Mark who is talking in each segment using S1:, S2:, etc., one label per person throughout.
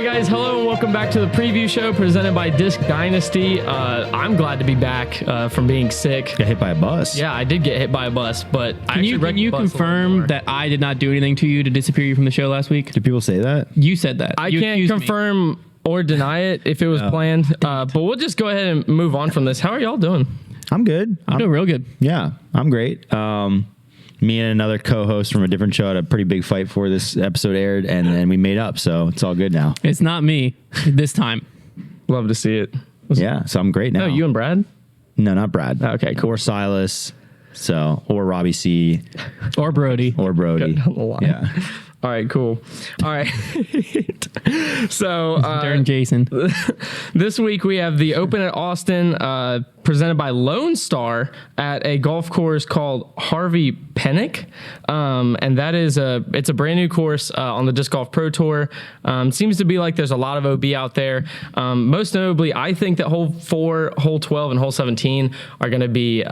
S1: guys, hello and welcome back to the preview show presented by Disc Dynasty. I'm glad to be back from being sick.
S2: Got hit by a bus.
S1: Yeah, I did get hit by a bus, but
S3: Can you confirm that I did not do anything to you to disappear you from the show last week?
S2: Do people say that?
S3: You said that.
S1: I can't confirm or deny it if it was planned, but we'll just go ahead and move on from this. How are y'all doing?
S2: I'm good.
S3: I'm doing real good.
S2: Yeah, I'm great. Me and another co-host from a different show had a pretty big fight before this episode aired, and then we made up, so it's all good now.
S3: It's not me this time.
S1: Love to see it.
S2: Yeah, so I'm great now.
S1: No, you and Brad?
S2: No, not Brad.
S1: Okay, cool.
S2: Or Silas, or Robbie C.
S3: Or Brody.
S2: Or Brody.
S1: Down the line.
S2: Yeah.
S1: All right, cool. All right. So
S3: Darren Jason.
S1: This week we have the Open at Austin, presented by Lone Star at a golf course called Harvey Penick, and that is it's a brand new course on the Disc Golf Pro Tour. Seems to be like there's a lot of OB out there. Most notably, I think that hole 4, hole 12, and hole 17 are going to be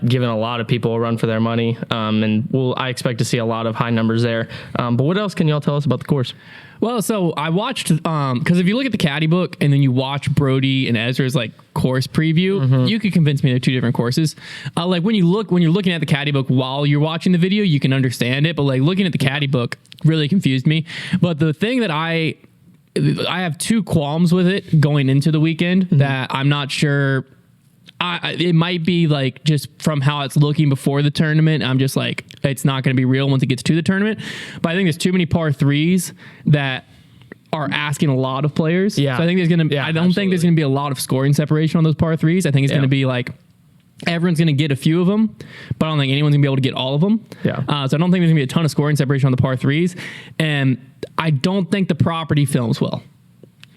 S1: giving a lot of people a run for their money, and I expect to see a lot of high numbers there. But what else can y'all tell us about the course?
S3: Well, so I watched because if you look at the caddy book and then you watch Brody and Ezra's like course preview, you could convince me they're two different courses. Like when you're looking at the caddy book while you're watching the video, you can understand it, but like looking at the caddy book really confused me. But the thing that I have two qualms with it going into the weekend that I'm not sure. It might be like just from how it's looking before the tournament. I'm just like, it's not going to be real once it gets to the tournament. But I think there's too many par threes that are asking a lot of players.
S1: Yeah.
S3: So I think there's going to, I don't think there's going to be a lot of scoring separation on those par threes. I think it's going to be like, everyone's going to get a few of them, but I don't think anyone's going to be able to get all of them.
S1: Yeah.
S3: So I don't think there's going to be a ton of scoring separation on the par threes. And I don't think the property films well.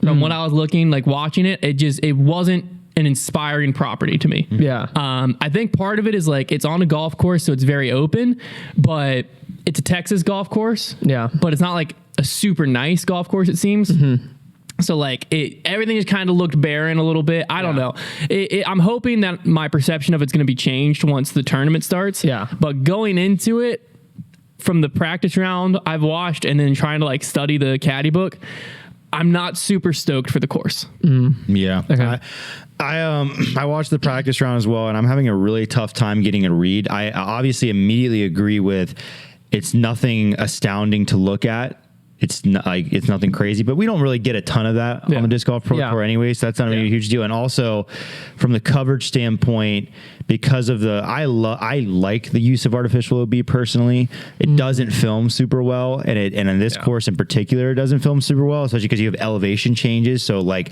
S3: From what I was looking, like watching it, it wasn't an inspiring property to me.
S1: Yeah.
S3: I think part of it is like it's on a golf course, so it's very open, but it's a Texas golf course.
S1: Yeah.
S3: But it's not like a super nice golf course, it seems. So like everything just kind of looked barren a little bit. I don't know. I'm hoping that my perception of it's going to be changed once the tournament starts.
S1: Yeah.
S3: But going into it from the practice round I've watched and then trying to like study the caddy book, I'm not super stoked for the course.
S2: Yeah.
S1: Okay.
S2: I watched the practice round as well, and I'm having a really tough time getting a read. I obviously immediately agree with it's nothing astounding to look at. It's nothing crazy, but we don't really get a ton of that on the Disc Golf Pro Tour anyway, so that's not really a huge deal. And also from the coverage standpoint, because of I like the use of artificial OB personally. It doesn't film super well, and in this course in particular, it doesn't film super well, especially because you have elevation changes. So like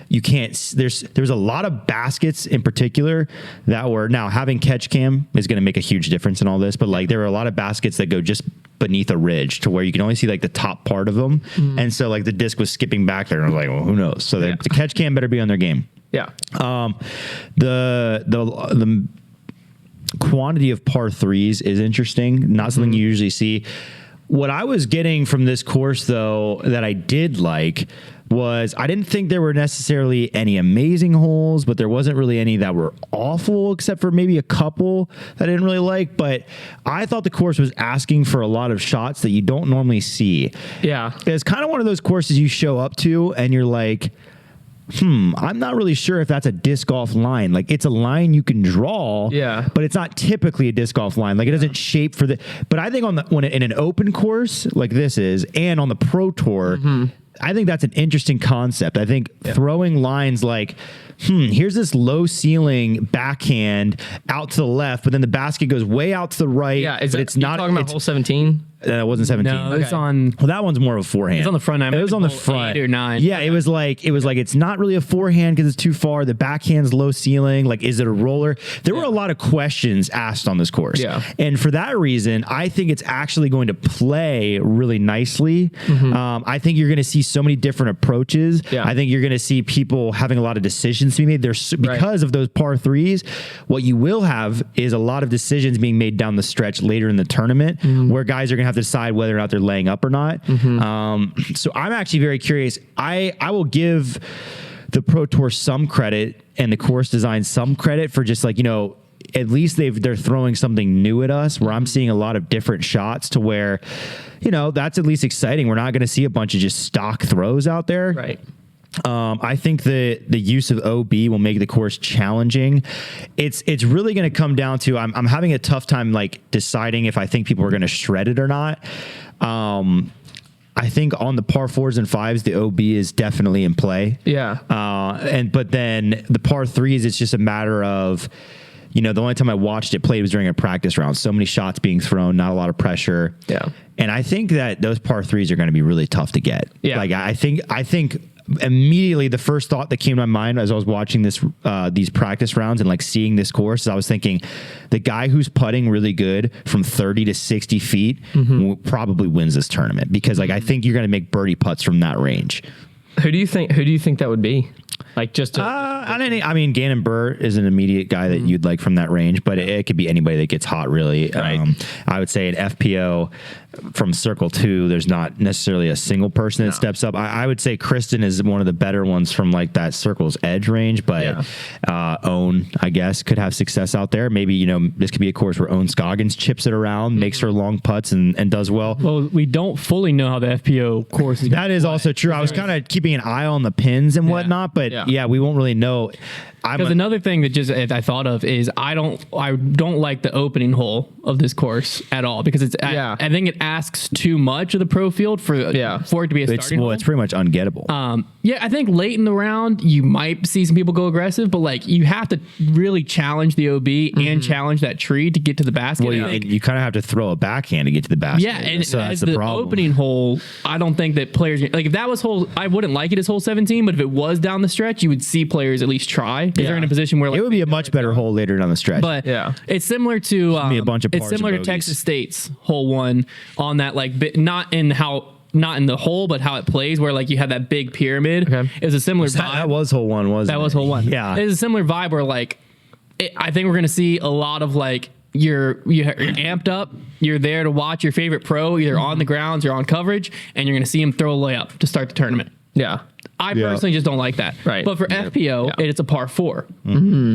S2: you can't. There's a lot of baskets in particular that were now having catch cam is going to make a huge difference in all this, but like there are a lot of baskets that go just beneath a ridge to where you can only see like the top part of them, and so like the disc was skipping back there, and I was like, well, who knows? So the catch cam better be on their game.
S1: Yeah.
S2: The quantity of par threes is interesting. Not something you usually see. What I was getting from this course, though, that I did like was I didn't think there were necessarily any amazing holes, but there wasn't really any that were awful, except for maybe a couple that I didn't really like. But I thought the course was asking for a lot of shots that you don't normally see.
S1: Yeah.
S2: It's kind of one of those courses you show up to and you're like, I'm not really sure if that's a disc golf line. Like it's a line you can draw, but it's not typically a disc golf line. Like it doesn't shape for but I think when in an open course like this is, and on the Pro Tour, I think that's an interesting concept. I think throwing lines like, here's this low ceiling backhand out to the left, but then the basket goes way out to the right.
S1: Yeah,
S2: it's not
S1: talking about hole 17.
S2: It wasn't 17.
S3: No, it's on.
S2: Well, that one's more of a forehand.
S3: It's on the front.
S2: It was on the front.
S3: 8 or 9.
S2: Yeah, it was like it's not really a forehand because it's too far. The backhand's low ceiling. Like, is it a roller? There were a lot of questions asked on this course.
S1: Yeah,
S2: and for that reason, I think it's actually going to play really nicely. I think you're going to see so many different approaches.
S1: Yeah.
S2: I think you're going to see people having a lot of decisions to be made. Because of those par threes, what you will have is a lot of decisions being made down the stretch later in the tournament, where guys are going to have to decide whether or not they're laying up or not. So I'm actually very curious. I will give the Pro Tour some credit and the course design some credit for just like, at least they're throwing something new at us where I'm seeing a lot of different shots to where, that's at least exciting. We're not going to see a bunch of just stock throws out there.
S1: Right.
S2: I think the use of OB will make the course challenging. It's really going to come down to I'm having a tough time like deciding if I think people are going to shred it or not. I think on the par 4s and 5s, the OB is definitely in play.
S1: Yeah.
S2: But then the par 3s, it's just a matter of, the only time I watched it played was during a practice round. So many shots being thrown, not a lot of pressure.
S1: Yeah.
S2: And I think that those par 3s are going to be really tough to get.
S1: Yeah.
S2: Like I think immediately the first thought that came to my mind as I was watching these practice rounds and like seeing this course is I was thinking the guy who's putting really good from 30 to 60 feet probably wins this tournament because like I think you're going to make birdie putts from that range.
S1: Who do you think that would be? Like just
S2: Gannon Burr is an immediate guy that you'd like from that range, but it could be anybody that gets hot really.
S1: Right.
S2: I would say an FPO from Circle 2, there's not necessarily a single person that steps up. I would say Kristin is one of the better ones from like that Circle's Edge range, but Owen, I guess, could have success out there. Maybe, this could be a course where Owen Scoggins chips it around, makes her long putts and does well.
S3: Well, we don't fully know how the FPO course is.
S2: That is also true. I was kind of keeping an eye on the pins and whatnot, but we won't really know.
S3: Because another thing that I thought of is I don't like the opening hole of this course at all because I think it asks too much of the pro field for it to be a starting hole.
S2: It's pretty much ungettable.
S3: I think late in the round you might see some people go aggressive, but like you have to really challenge the OB and challenge that tree to get to the basket.
S2: Well, you kind of have to throw a backhand to get to the basket.
S3: Yeah, and
S2: so
S3: as
S2: that's
S3: the
S2: problem.
S3: opening hole, I don't think that players like if that was I wouldn't like it as hole 17, but if it was down the stretch, you would see players at least try. Because they're in a position where like,
S2: it would be a much better hole later down the stretch.
S3: But it's similar to
S2: be a bunch of
S3: it's
S2: pars
S3: similar
S2: and
S3: to
S2: bogeys.
S3: Texas State's hole 1 on that like not in the hole, but how it plays, where like you have that big pyramid.
S1: Okay.
S3: It was a similar vibe.
S2: That was hole 1, wasn't it?
S3: That was hole 1.
S2: Yeah.
S3: It was a similar vibe where like I think we're gonna see a lot of like you're amped up. You're there to watch your favorite pro either on the grounds or on coverage, and you're gonna see him throw a layup to start the tournament.
S1: Yeah.
S3: I personally just don't like that.
S1: Right.
S3: But for FPO, it's a par 4.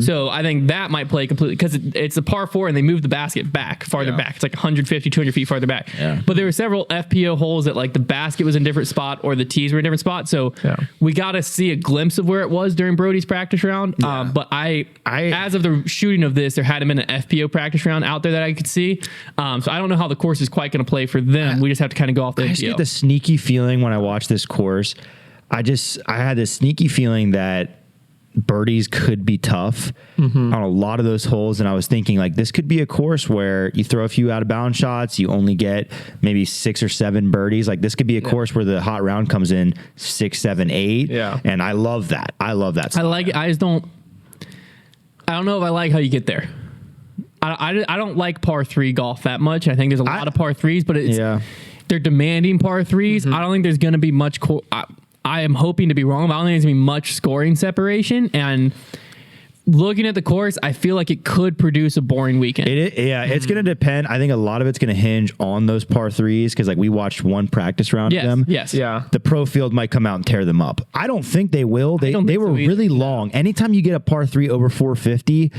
S3: So I think that might play completely because it's a par 4 and they move the basket back, farther back. It's like 150, 200 feet farther back.
S2: Yeah.
S3: But there were several FPO holes that like the basket was in a different spot or the tees were in a different spot. So we got to see a glimpse of where it was during Brody's practice round. But I as of the shooting of this, there hadn't been an FPO practice round out there that I could see. So I don't know how the course is quite going to play for them. We just have to kind of go off the
S2: I just
S3: FPO.
S2: get the sneaky feeling when I watch this course. I had this sneaky feeling that birdies could be tough on a lot of those holes. And I was thinking like, this could be a course where you throw a few out of bounds shots. You only get maybe 6 or 7 birdies. Like this could be a course where the hot round comes in 6, 7, 8.
S1: Yeah.
S2: And I love that. I
S3: like it. I don't know if I like how you get there. I don't like par 3 golf that much. I think there's a lot of par 3s, but they're demanding par 3s. I don't think there's going to be much. I am hoping to be wrong, but I don't think there's going to be much scoring separation. And looking at the course, I feel like it could produce a boring weekend.
S2: It's going to depend. I think a lot of it's going to hinge on those par 3s because like we watched one practice round of them.
S3: Yes.
S1: Yeah.
S2: The pro field might come out and tear them up. I don't think they will. They were really long. Anytime you get a par 3 over 450,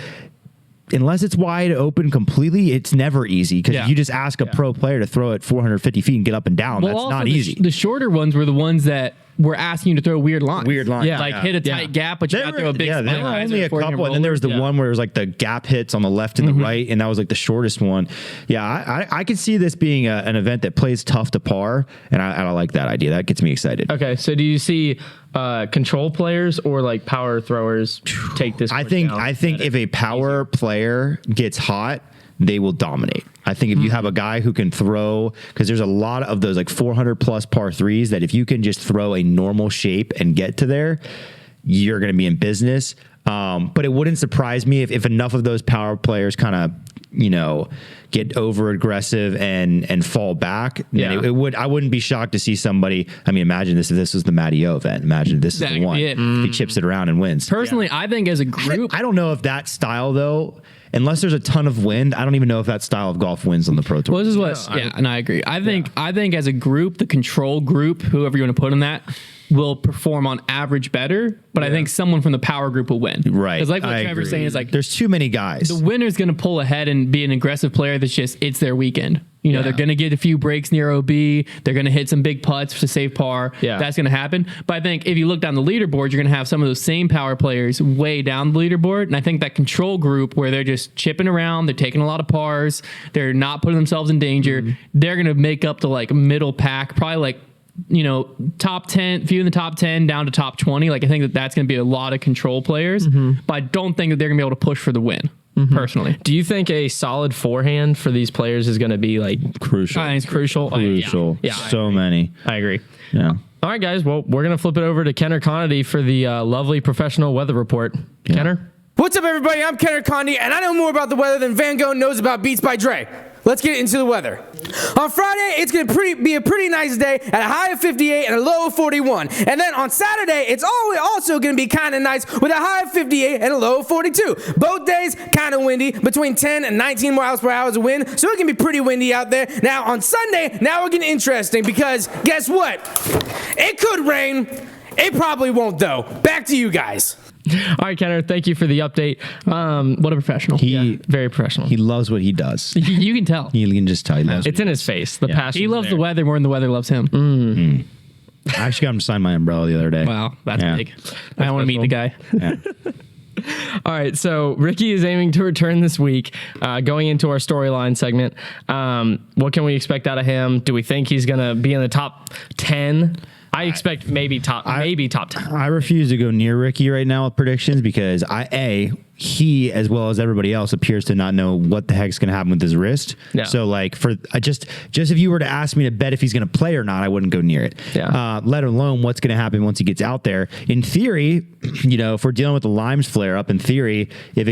S2: unless it's wide open completely, it's never easy because you just ask a pro player to throw it 450 feet and get up and down. That's not easy.
S3: The shorter ones were the ones that were asking you to throw weird lines. Hit a tight gap, but you got to throw a big spike.
S2: There were only a couple, and then there was the one where it was like the gap hits on the left and the right, and that was like the shortest one. Yeah, I could see this being an event that plays tough to par, and I like that idea. That gets me excited.
S1: Okay, so do you see control players or like power throwers take this?
S2: I think if a power player gets hot, they will dominate. I think if you have a guy who can throw, because there's a lot of those like 400 plus par 3s that if you can just throw a normal shape and get to there, you're going to be in business. But it wouldn't surprise me if enough of those power players kind of, get over aggressive and fall back.
S1: Yeah.
S2: I wouldn't be shocked to see somebody. I mean, imagine this if this was the Matty O event. Imagine this is the one. He chips it around and wins.
S3: Personally, I think as a group,
S2: I don't know if that style though. Unless there's a ton of wind, I don't even know if that style of golf wins on the Pro Tour.
S3: Well, this is what, and I agree. I think as a group, the control group, whoever you want to put in that, will perform on average better, but I think someone from the power group will win.
S2: Right.
S3: Because like what
S2: I
S3: Trevor's
S2: agree.
S3: saying is like
S2: There's too many guys.
S3: the winner's going to pull ahead and be an aggressive player that's just, it's their weekend. You know, they're going to get a few breaks near OB. They're going to hit some big putts to save par.
S1: Yeah.
S3: That's going to happen. But I think if you look down the leaderboard, you're going to have some of those same power players way down the leaderboard. And I think that control group where they're just chipping around, they're taking a lot of pars, they're not putting themselves in danger. They're going to make up the like middle pack, probably like, you know, top 10, few in the top 10 down to top 20. Like I think that that's going to be a lot of control players, but I don't think that they're going to be able to push for the win. Personally,
S1: Do you think a solid forehand for these players is going to be like
S2: Crucial.
S3: I think it's
S1: crucial?
S2: Crucial.
S1: Yeah.
S2: So many.
S1: I agree.
S2: Yeah.
S1: All right, guys. Well, we're going to flip it over to Kenner Conity for the lovely professional weather report. Kenner?
S4: What's up, everybody? I'm Kenner Condi, and I know more about the weather than Van Gogh knows about Beats by Dre. Let's get into the weather. On Friday, it's going to be a pretty nice day at a high of 58 and a low of 41. And then on Saturday, it's also going to be kind of nice with a high of 58 and a low of 42. Both days, kind of windy, between 10 and 19 miles per hour of wind, so it can be pretty windy out there. Now, on Sunday, now we're getting interesting because guess what? It could rain. It probably won't, though. Back to you guys.
S1: All right, Kenner. Thank you for the update.
S3: what a professional.
S1: Very professional.
S2: He loves what he does.
S3: You can tell.
S2: You can just tell he loves
S1: It's in his face. The passion.
S3: He loves the weather more than the weather loves him.
S2: I actually got him to sign my umbrella the other day.
S3: Wow, that's
S2: Yeah.
S3: big. I want to meet the guy.
S2: Yeah.
S1: All right, so Ricky is aiming to return this week, going into our storyline segment. What can we expect out of him? Do we think he's going to be in the top 10? I expect maybe top 10.
S2: I refuse to go near Ricky right now with predictions because he, as well as everybody else, appears to not know what the heck's going to happen with his wrist.
S1: Yeah.
S2: So like just if you were to ask me to bet if he's going to play or not, I wouldn't go near it.
S1: Yeah.
S2: Let alone what's going to happen once he gets out there. In theory, you know, if we're dealing with the Lyme's flare up, in theory, if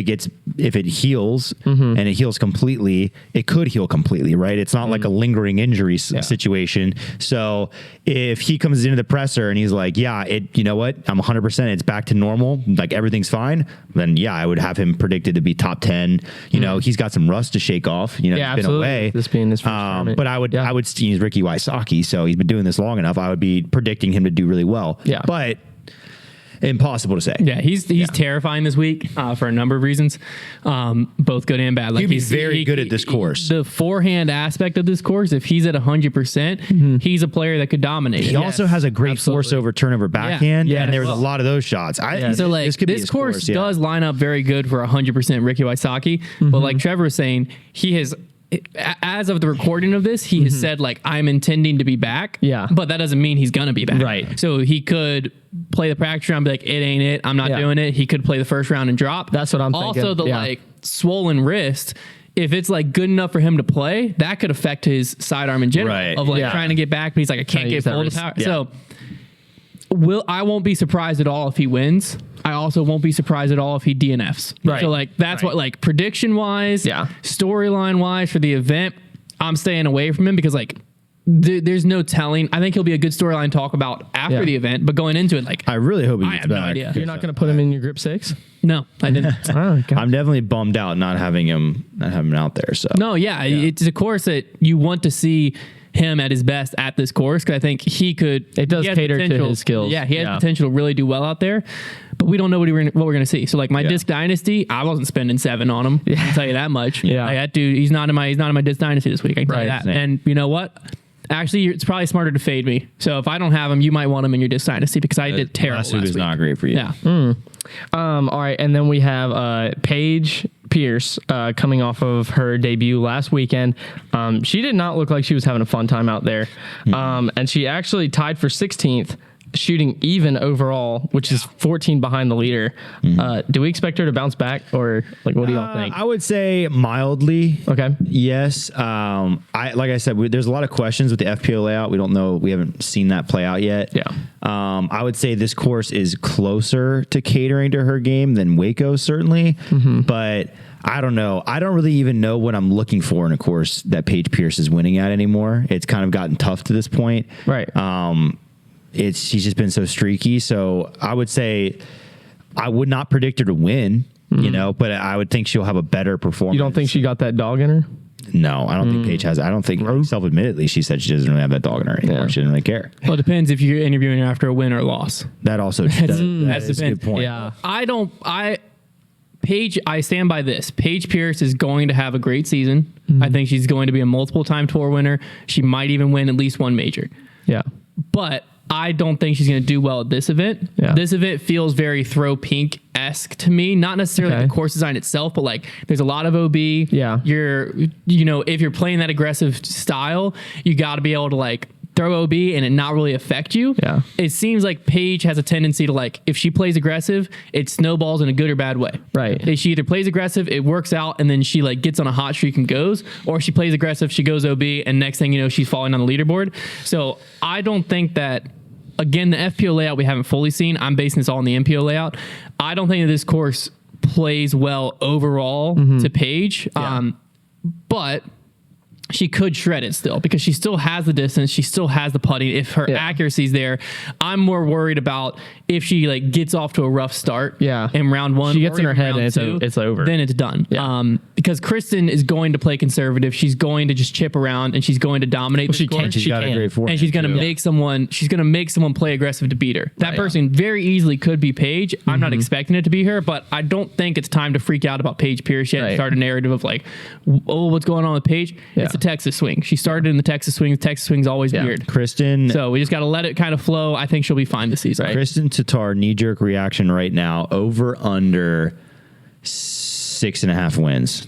S2: it heals and it heals completely, it could heal completely, right? It's not like a lingering injury situation. So if he comes into the presser and he's like, yeah, you know what? I'm 100%. It's back to normal. Like everything's fine. Then yeah, I would have him predicted to be top 10. You know, he's got some rust to shake off. You know,
S1: Yeah,
S2: he's been
S1: absolutely.
S2: away.
S1: This being his first tournament.
S2: but I would he's Ricky Wysocki, so he's been doing this long enough. I would be predicting him to do really well.
S1: Yeah.
S2: But impossible to say.
S3: Yeah, he's terrifying this week for a number of reasons, both good and bad. Like
S2: He'd be very good at this course.
S3: The forehand aspect of this course, if he's at 100%, he's a player that could dominate.
S2: He also has a great force over turnover backhand,
S1: Yeah,
S2: and there was
S1: well.
S2: a lot of those shots.
S3: So like this course does line up very good for 100% Ricky Wysocki, but like Trevor was saying, he has. As of the recording of this, he has said like I'm intending to be back.
S1: Yeah.
S3: But that doesn't mean he's gonna be back.
S1: Right.
S3: So he could play the practice round, be like, it ain't it. I'm not doing it. He could play the first round and drop.
S1: That's what I'm thinking.
S3: Also, the
S1: Yeah.
S3: like swollen wrist. If it's like good enough for him to play, that could affect his sidearm in general.
S2: Right.
S3: Of like
S1: Yeah.
S3: trying to get back, but he's like, I can't
S1: to
S3: get
S1: use that
S3: full
S1: wrist.
S3: power.
S1: Yeah.
S3: So I won't be surprised at all if he wins. I also won't be surprised at all if he DNFs.
S1: Right.
S3: So like that's what like prediction wise, storyline wise for the event, I'm staying away from him because like there's no telling. I think he'll be a good storyline to talk about after the event, but going into it, like
S2: I really hope he
S3: I
S2: gets
S3: have no
S2: back.
S3: idea.
S1: You're not going to put him in your grip 6?
S3: no, I didn't.
S1: Oh, God.
S2: I'm definitely bummed out not having him out there. So
S3: No, it's a course that you want to see him at his best at this course because I think he could.
S1: It does
S3: he has
S1: cater to
S3: potential-
S1: his skills.
S3: Yeah, he has
S1: Yeah.
S3: potential to really do well out there, but we don't know what we're going to see. So like my Disc Dynasty, I wasn't spending 7 on him. I can tell you that much.
S1: Yeah.
S3: like, that dude, he's not in my Disc Dynasty this week. I can tell you
S1: Right,
S3: that.
S2: same.
S3: And you know what? Actually, it's probably smarter to fade me. So if I don't have him, you might want him in your Disc Dynasty because I did terrible
S2: last
S3: last
S2: week was
S3: week.
S2: not great for you.
S3: Yeah.
S1: All right, and then we have Paige Pierce coming off of her debut last weekend. She did not look like she was having a fun time out there, and she actually tied for 16th, shooting even overall, which is 14 behind the leader. Do we expect her to bounce back, or like what do y'all think?
S2: I would say mildly.
S1: Okay.
S2: Yes. Like I said, there's a lot of questions with the FPO layout. We don't know. We haven't seen that play out yet.
S1: Yeah.
S2: I would say this course is closer to catering to her game than Waco, certainly. But I don't know. I don't really even know what I'm looking for in a course that Paige Pierce is winning at anymore. It's kind of gotten tough to this point.
S1: Right.
S2: She's just been so streaky. So I would say I would not predict her to win, you know, but I would think she'll have a better performance.
S1: You don't think she got that dog in her?
S2: No, I don't think Paige has. I don't think self-admittedly she said she doesn't really have that dog in her anymore.
S1: Yeah.
S2: She doesn't really care.
S3: Well, it depends if you're interviewing her after a win or a loss.
S2: That also that is a good point.
S1: Yeah.
S3: Paige, I stand by this. Paige Pierce is going to have a great season. I think she's going to be a multiple-time tour winner. She might even win at least one major.
S1: Yeah.
S3: But I don't think she's going to do well at this event.
S1: Yeah.
S3: This event feels very throw pink-esque to me. Not necessarily
S1: Okay.
S3: the course design itself, but like there's a lot of OB.
S1: Yeah.
S3: If you're playing that aggressive style, you got to be able to like throw OB and it not really affect you.
S1: Yeah.
S3: It seems like Paige has a tendency to like, if she plays aggressive, it snowballs in a good or bad way.
S1: Right.
S3: If she either plays aggressive, it works out, and then she like gets on a hot streak and goes, or she plays aggressive, she goes OB, and next thing you know, she's falling on the leaderboard. So I don't think that, again, the FPO layout we haven't fully seen. I'm basing this all on the MPO layout. I don't think that this course plays well overall to Paige. But she could shred it still because she still has the distance. She still has the putting. If her accuracy's there, I'm more worried about if she like gets off to a rough start.
S1: Yeah.
S3: In round one,
S1: She gets
S3: or
S1: in her
S3: even
S1: head
S3: round
S1: and it's over.
S3: Then it's done.
S1: Yeah.
S3: Because Kristin is going to play conservative. She's going to just chip around and she's going to dominate.
S1: she
S3: the course.
S1: can.
S2: She's got a great forehand.
S3: And she's going to
S2: too.
S3: make someone. She's going to make someone play aggressive to beat her. That person very easily could be Paige. I'm not expecting it to be her, but I don't think it's time to freak out about Paige Pierce yet. And
S1: Right.
S3: start a narrative of like, oh, what's going on with Paige?
S1: Yeah.
S3: It's a Texas swing. She started in the Texas swing. The Texas swing's always weird.
S2: Kristen,
S3: So we just got to let it kind of flow. I think she'll be fine this season.
S2: Kristen Tatar knee-jerk reaction right now, over under 6.5 wins.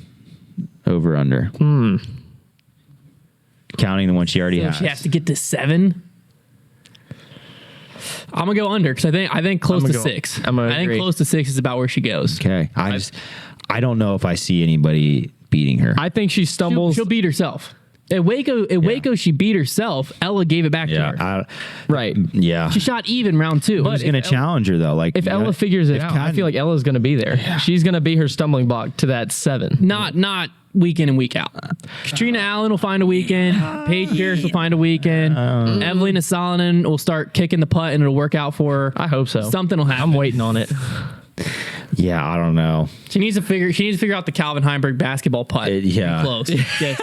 S2: Over under. Counting the one she already
S3: So
S2: has.
S3: she has to get to 7. I'm gonna go under because I think close to 6.
S1: I'm gonna
S3: I think
S1: agree.
S3: close to 6 is about where she goes.
S2: Okay. I don't know if I see anybody beating her.
S1: I think she stumbles.
S3: She'll beat herself. At Waco, she beat herself. Ella gave it back to her.
S1: right.
S3: She shot even round 2.
S2: Who's going to challenge her though? Like
S1: If Ella figures it out, I
S2: Kat-
S1: feel like Ella's going to be there. She's going to be her stumbling block to that 7.
S3: not week in and week out. Katrina Allen will find a weekend. Paige Pierce will find a weekend. Evelina Salonen will start kicking the putt and it'll work out for her.
S1: I hope so.
S3: Something will happen.
S1: I'm waiting on it.
S2: Yeah, I don't know.
S3: She needs to figure out the Calvin Heimberg basketball putt.
S2: Yeah.
S3: Close. Just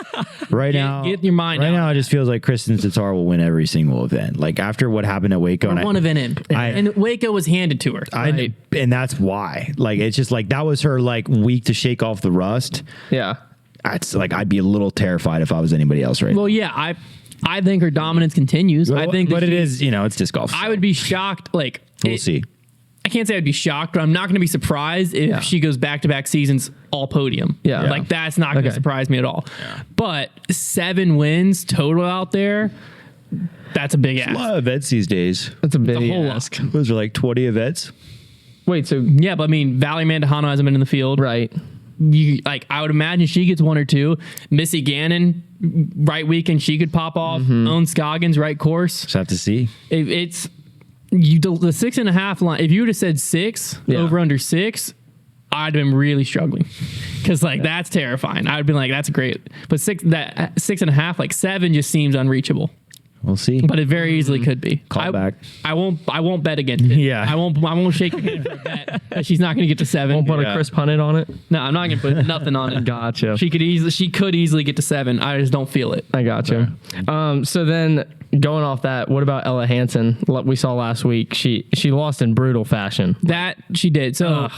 S2: Right now,
S3: get your mind
S2: right
S3: out.
S2: now, it just feels like Kristen Tatar will win every single event. Like after what happened at Waco,
S3: one event in. And Waco was handed to her.
S2: and that's why. Like it's just like that was her like week to shake off the rust.
S1: Yeah.
S2: It's like I'd be a little terrified if I was anybody else right now.
S3: Well, yeah, I think her dominance continues. I think,
S2: but
S3: that
S2: it is, it's disc golf.
S3: I would be shocked. Like
S2: We'll see.
S3: I can't say I'd be shocked, but I'm not going to be surprised if she goes back-to-back seasons all podium.
S1: Yeah.
S3: Like that's not going to
S1: Okay.
S3: surprise me at all. But 7 wins total out there, that's a big
S2: A
S3: ask.
S2: lot of events these days.
S1: That's a big
S3: a whole
S1: ask.
S2: Those are like 20 events.
S1: Wait, so
S3: Yeah, but I mean, Valerie Mandahano hasn't been in the field.
S1: right.
S3: I would imagine she gets 1 or 2. Missy Gannon, right weekend, she could pop off. Owen Scoggins, right course.
S2: Just have to see.
S3: It's the 6.5 line. If you would have said 6
S1: Yeah.
S3: over under 6, I'd have been really struggling because that's terrifying. I'd been like, that's great, but 6.5, like 7 just seems unreachable.
S2: We'll see.
S3: But it very easily could be.
S2: Call back.
S3: I won't bet against it.
S2: Yeah.
S3: I won't shake your hand for a bet that she's not going to get to 7.
S1: Won't put a Chris Punnett on it.
S3: No, I'm not going to put nothing on it.
S1: Gotcha.
S3: She could easily get to 7. I just don't feel it.
S1: I gotcha. So then going off that, what about Ella Hansen? We saw last week. She lost in brutal fashion.
S3: That she did. So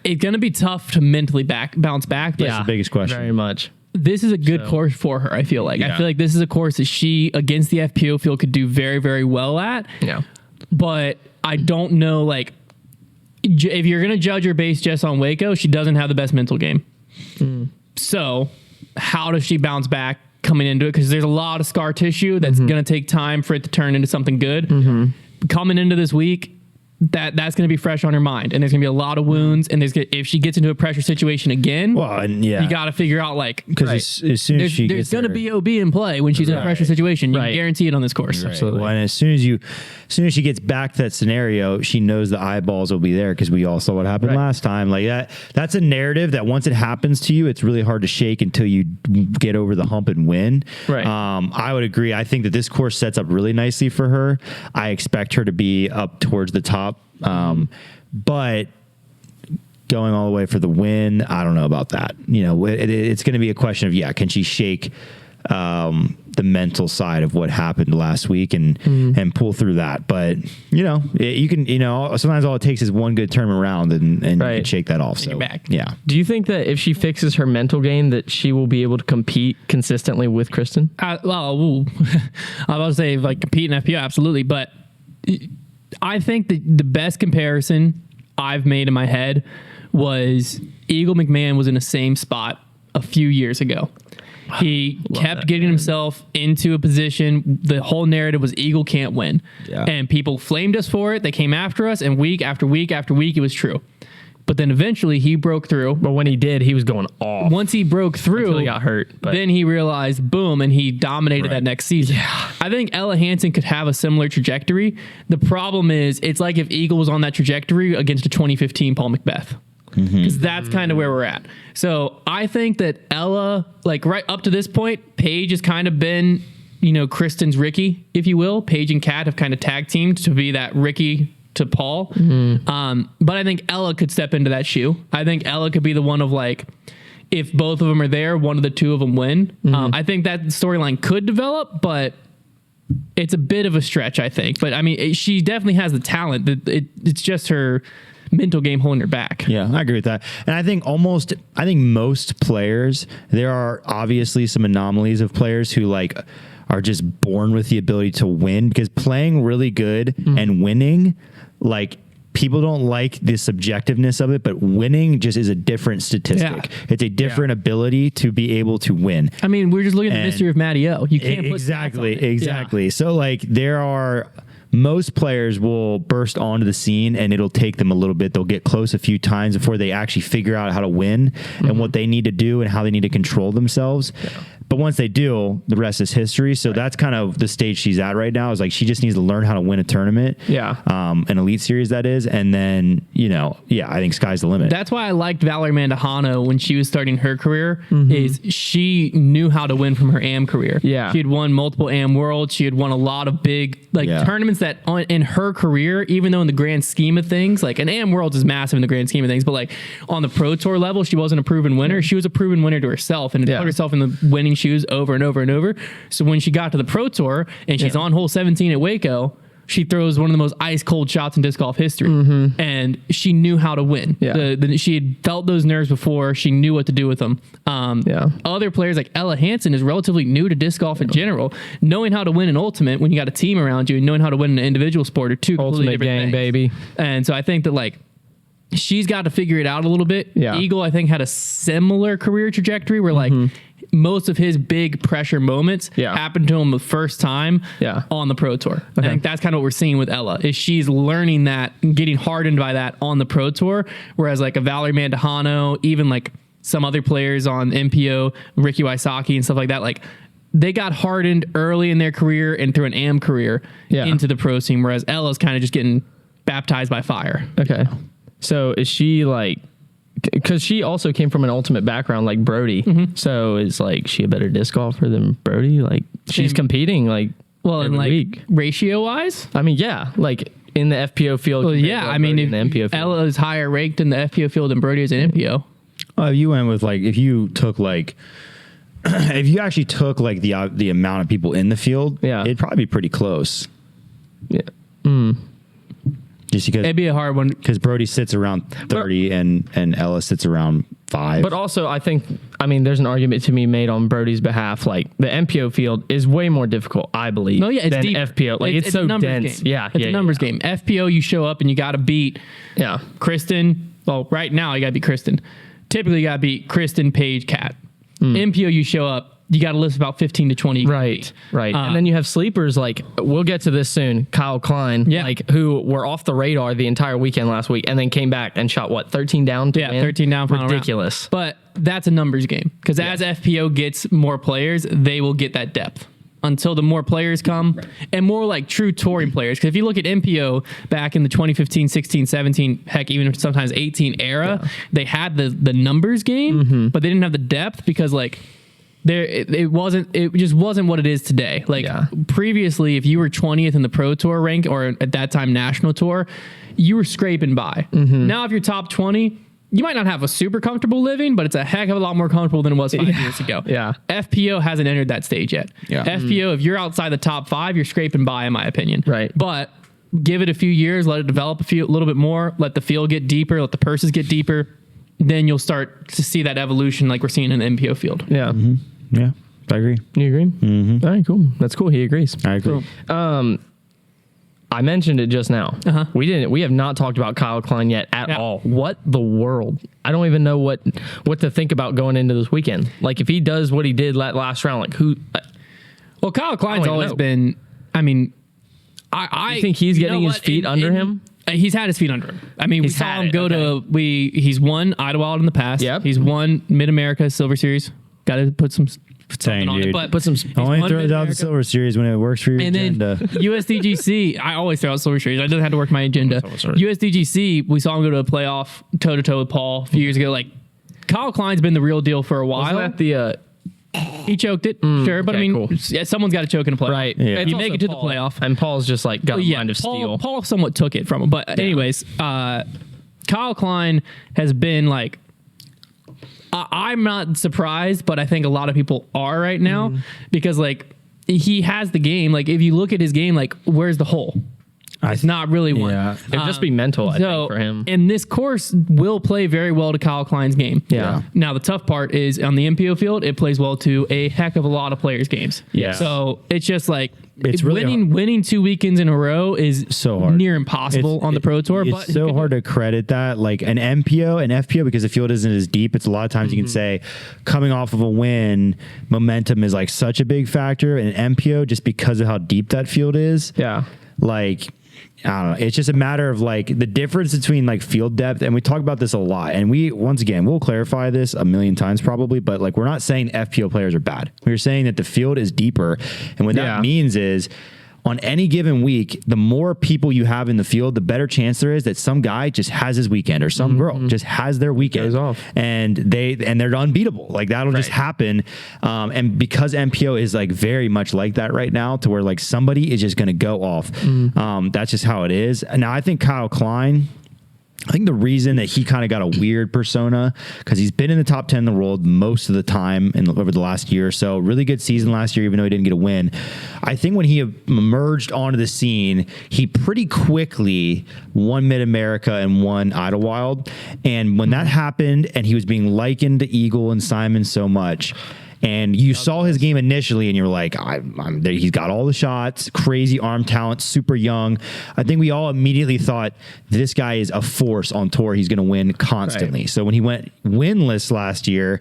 S3: it's going to be tough to mentally bounce back. But
S2: the biggest question.
S1: Very much.
S3: this is a good course for her, I feel like.
S2: Yeah.
S3: I feel like this is a course that she, against the FPO field, could do very, very well at.
S1: Yeah.
S3: But I don't know, like, if you're going to judge her based just on Waco, she doesn't have the best mental game. So how does she bounce back coming into it? Because there's a lot of scar tissue that's going to take time for it to turn into something good. Coming into this week, that's going to be fresh on her mind, and there's going to be a lot of wounds. And if she gets into a pressure situation again,
S2: Well, and yeah,
S3: you got to figure out, like,
S2: because as soon as she
S3: there's
S2: gets
S3: going to
S2: there-
S3: be OB in play when she's in a pressure situation. You can guarantee it on this course.
S2: Right. Well, and as soon as she gets back to that scenario, she knows the eyeballs will be there because we all saw what happened last time. Like that's a narrative that once it happens to you, it's really hard to shake until you get over the hump and win.
S1: Right.
S2: I would agree. I think that this course sets up really nicely for her. I expect her to be up towards the top. But going all the way for the win. I don't know about that. It's going to be a question of, can she shake the mental side of what happened last week and pull through that. But, you can, sometimes all it takes is one good turn around and you can shake that off. So,
S3: back.
S2: Yeah.
S1: Do you think that if she fixes her mental game that she will be able to compete consistently with Kristin?
S3: I was about to say like compete in FPO, absolutely. But I think the best comparison I've made in my head was Eagle McMahon was in the same spot a few years ago. He kept getting himself into a position. The whole narrative was Eagle can't win. Yeah. And people flamed us for it. They came after us, and week after week after week, it was true. But then eventually he broke through.
S1: But when he did, he was going off.
S3: Once he broke through,
S1: until he got hurt.
S3: Then he realized, boom, and he dominated that next season. Yeah. I think Ella Hansen could have a similar trajectory. The problem is, it's like if Eagle was on that trajectory against a 2015 Paul Macbeth. Because that's kind of where we're at. So I think that Ella, like right up to this point, Paige has kind of been, Kristin's Ricky, if you will. Paige and Kat have kind of tag teamed to be that Ricky to Paul. But I think Ella could step into that shoe. I think Ella could be the one of like, if both of them are there, one of the two of them win. I think that storyline could develop, but it's a bit of a stretch, I think. But I mean, she definitely has the talent. It's just her mental game holding her back.
S2: Yeah, I agree with that. And I think most players, there are obviously some anomalies of players who like are just born with the ability to win, because playing really good and winning, like people don't like the subjectiveness of it, but winning just is a different statistic. Yeah. It's a different ability to be able to win.
S3: I mean, we're just looking at the mystery of Matty O. You can't put
S2: exactly.
S3: Yeah.
S2: So like most players will burst onto the scene and it'll take them a little bit. They'll get close a few times before they actually figure out how to win and what they need to do and how they need to control themselves. Yeah. But once they do, the rest is history. So that's kind of the stage she's at right now, is like she just needs to learn how to win a tournament.
S1: Yeah.
S2: An elite series, that is. And then, I think sky's the limit.
S3: That's why I liked Valerie Mandahano when she was starting her career, is she knew how to win from her AM career.
S1: Yeah.
S3: She had won multiple AM Worlds. She had won a lot of big tournaments that in her career, even though in the grand scheme of things, like an AM Worlds is massive in the grand scheme of things, but like on the Pro Tour level, she wasn't a proven winner. She was a proven winner to herself and put herself in the winning shoes over and over and over. So when she got to the Pro Tour and she's on hole 17 at Waco, she throws one of the most ice cold shots in disc golf history, and she knew how to win. Yeah. She had felt those nerves before. She knew what to do with them. Other players like Ella Hansen is relatively new to disc golf in general. Knowing how to win an ultimate when you got a team around you and knowing how to win an individual sport are two completely different
S1: game,
S3: things.
S1: Baby.
S3: And so I think that like she's got to figure it out a little bit. Yeah. Eagle, I think, had a similar career trajectory where like most of his big pressure moments happened to him the first time on the Pro Tour. Okay. I think that's kind of what we're seeing with Ella, is she's learning that and getting hardened by that on the Pro Tour, whereas like a Valerie Mandahano, even like some other players on MPO, Ricky Wysocki and stuff like that, like they got hardened early in their career and through an AM career into the pro scene, whereas Ella's kind of just getting baptized by fire.
S1: Okay. So is she like, because she also came from an ultimate background like Brody. So is like she a better disc golfer than Brody? Like she's competing like
S3: in like
S1: week.
S3: Ratio wise?
S1: I mean, like in the FPO field.
S3: Well, yeah. I mean, if Ella is higher ranked in the FPO field than Brody is in MPO.
S2: You went with like, if you took like, if you actually took like the amount of people in the field, it'd probably be pretty close.
S1: Yeah.
S2: Just because
S3: it'd be a hard one,
S2: because Brody sits around 30 and Ella sits around 5.
S1: But also, I mean, there's an argument to be made on Brody's behalf. Like the MPO field is way more difficult, I believe.
S3: No, yeah, it's
S1: than
S3: deeper.
S1: FPO. Like it's so dense.
S3: Game.
S1: Yeah,
S3: it's a numbers game. FPO, you show up and you got to beat. Kristin. Well, right now you got to beat Kristin. Typically, you got to beat Kristin, Paige, Kat. MPO, you show up. You got to list about 15 to 20.
S1: Right. And then you have sleepers like, we'll get to this soon, Kyle Klein, like who were off the radar the entire weekend last week and then came back and shot 13 down to win?
S3: 13 down.
S1: Ridiculous.
S3: But that's a numbers game, because as FPO gets more players, they will get that depth. Until the more players come and more like true touring players. Because if you look at MPO back in the 2015, 16, 17, heck, even sometimes 18 era, they had the numbers game, but they didn't have the depth because like, it just wasn't what it is today. Like previously, if you were 20th in the Pro Tour rank or at that time National Tour, you were scraping by. Now, if you're top 20, you might not have a super comfortable living, but it's a heck of a lot more comfortable than it was 5 years ago.
S1: Yeah.
S3: FPO hasn't entered that stage yet.
S2: Yeah.
S3: FPO, if you're outside the top 5, you're scraping by, in my opinion.
S1: Right.
S3: But give it a few years, let it develop a little bit more, let the field get deeper, let the purses get deeper. Then you'll start to see that evolution like we're seeing in the MPO field.
S1: Yeah.
S2: Yeah, I agree.
S1: You agree? All right, cool. That's cool. He agrees.
S2: I agree.
S1: I mentioned it just now.
S3: Uh-huh.
S1: We have not talked about Kyle Klein yet at all. What the world? I don't even know what to think about going into this weekend. Like if he does what he did last round, like who?
S3: Well, Kyle Klein's always
S1: know.
S3: been. I mean, I
S1: think he's getting his feet under him.
S3: He's had his feet under him. I mean, we
S1: He's
S3: saw
S1: had
S3: him
S1: it,
S3: go to he's won Idlewild in the past.
S1: Yep.
S3: He's won Mid America Silver Series. Got to put something on
S2: dude.
S3: it, but
S1: Put some.
S2: Only
S3: won
S2: throws out the
S3: Mid-America.
S2: Silver Series when it works for your
S3: And then
S2: agenda.
S3: USDGC, I always throw out Silver Series. I don't have to work my agenda. USDGC, we saw him go to a playoff toe to toe with Paul a few years ago. Like Kyle Klein's been the real deal for a while.
S1: Wasn't that the
S3: He choked it, sure, but I
S1: okay,
S3: mean,
S1: cool.
S3: yeah, someone's got to choke in a playoff.
S1: right?
S2: Yeah.
S1: It's
S3: You make
S1: also
S3: it to the
S1: Paul.
S3: playoff.
S1: and Paul's just like got a
S3: Yeah,
S1: mind of steel.
S3: Paul somewhat took it from him. But anyways, Kyle Klein has been like, I'm not surprised, but I think a lot of people are right now because like he has the game. Like if you look at his game, like where's the hole? It's not really one.
S2: Yeah.
S1: It would just be mental, I think, for him.
S3: And this course will play very well to Kyle Klein's game.
S1: Yeah.
S3: Now the tough part is on the MPO field, it plays well to a heck of a lot of players' games.
S1: Yeah.
S3: So it's just like
S2: It's really
S3: winning 2 weekends in a row is
S2: So hard.
S3: near impossible on the Pro Tour.
S2: It's
S3: But
S2: so hard to credit that. Like an MPO and FPO, because the field isn't as deep, it's a lot of times you can say coming off of a win, momentum is like such a big factor. And MPO, just because of how deep that field is,
S1: Yeah.
S2: like I don't know. It's just a matter of like the difference between like field depth. And we talk about this a lot. And we'll clarify this a million times probably, but like we're not saying FPO players are bad. We're saying that the field is deeper. And what that means is on any given week, the more people you have in the field, the better chance there is that some guy just has his weekend or some girl just has their weekend
S1: Goes off.
S2: and they're unbeatable. Like that'll just happen. And because MPO is like very much like that right now to where like somebody is just going to go off. That's just how it is. And now I think Kyle Klein, I think the reason that he kind of got a weird persona because he's been in the top 10 in the world most of the time over the last year or so. Really good season last year, even though he didn't get a win. I think when he emerged onto the scene, he pretty quickly won Mid-America and won Idlewild. And when that happened and he was being likened to Eagle and Simon so much, and you saw his game initially and you're like, I'm there. He's got all the shots, crazy arm talent, super young. I think we all immediately thought this guy is a force on tour. He's going to win constantly.
S1: Right.
S2: So when he went winless last year,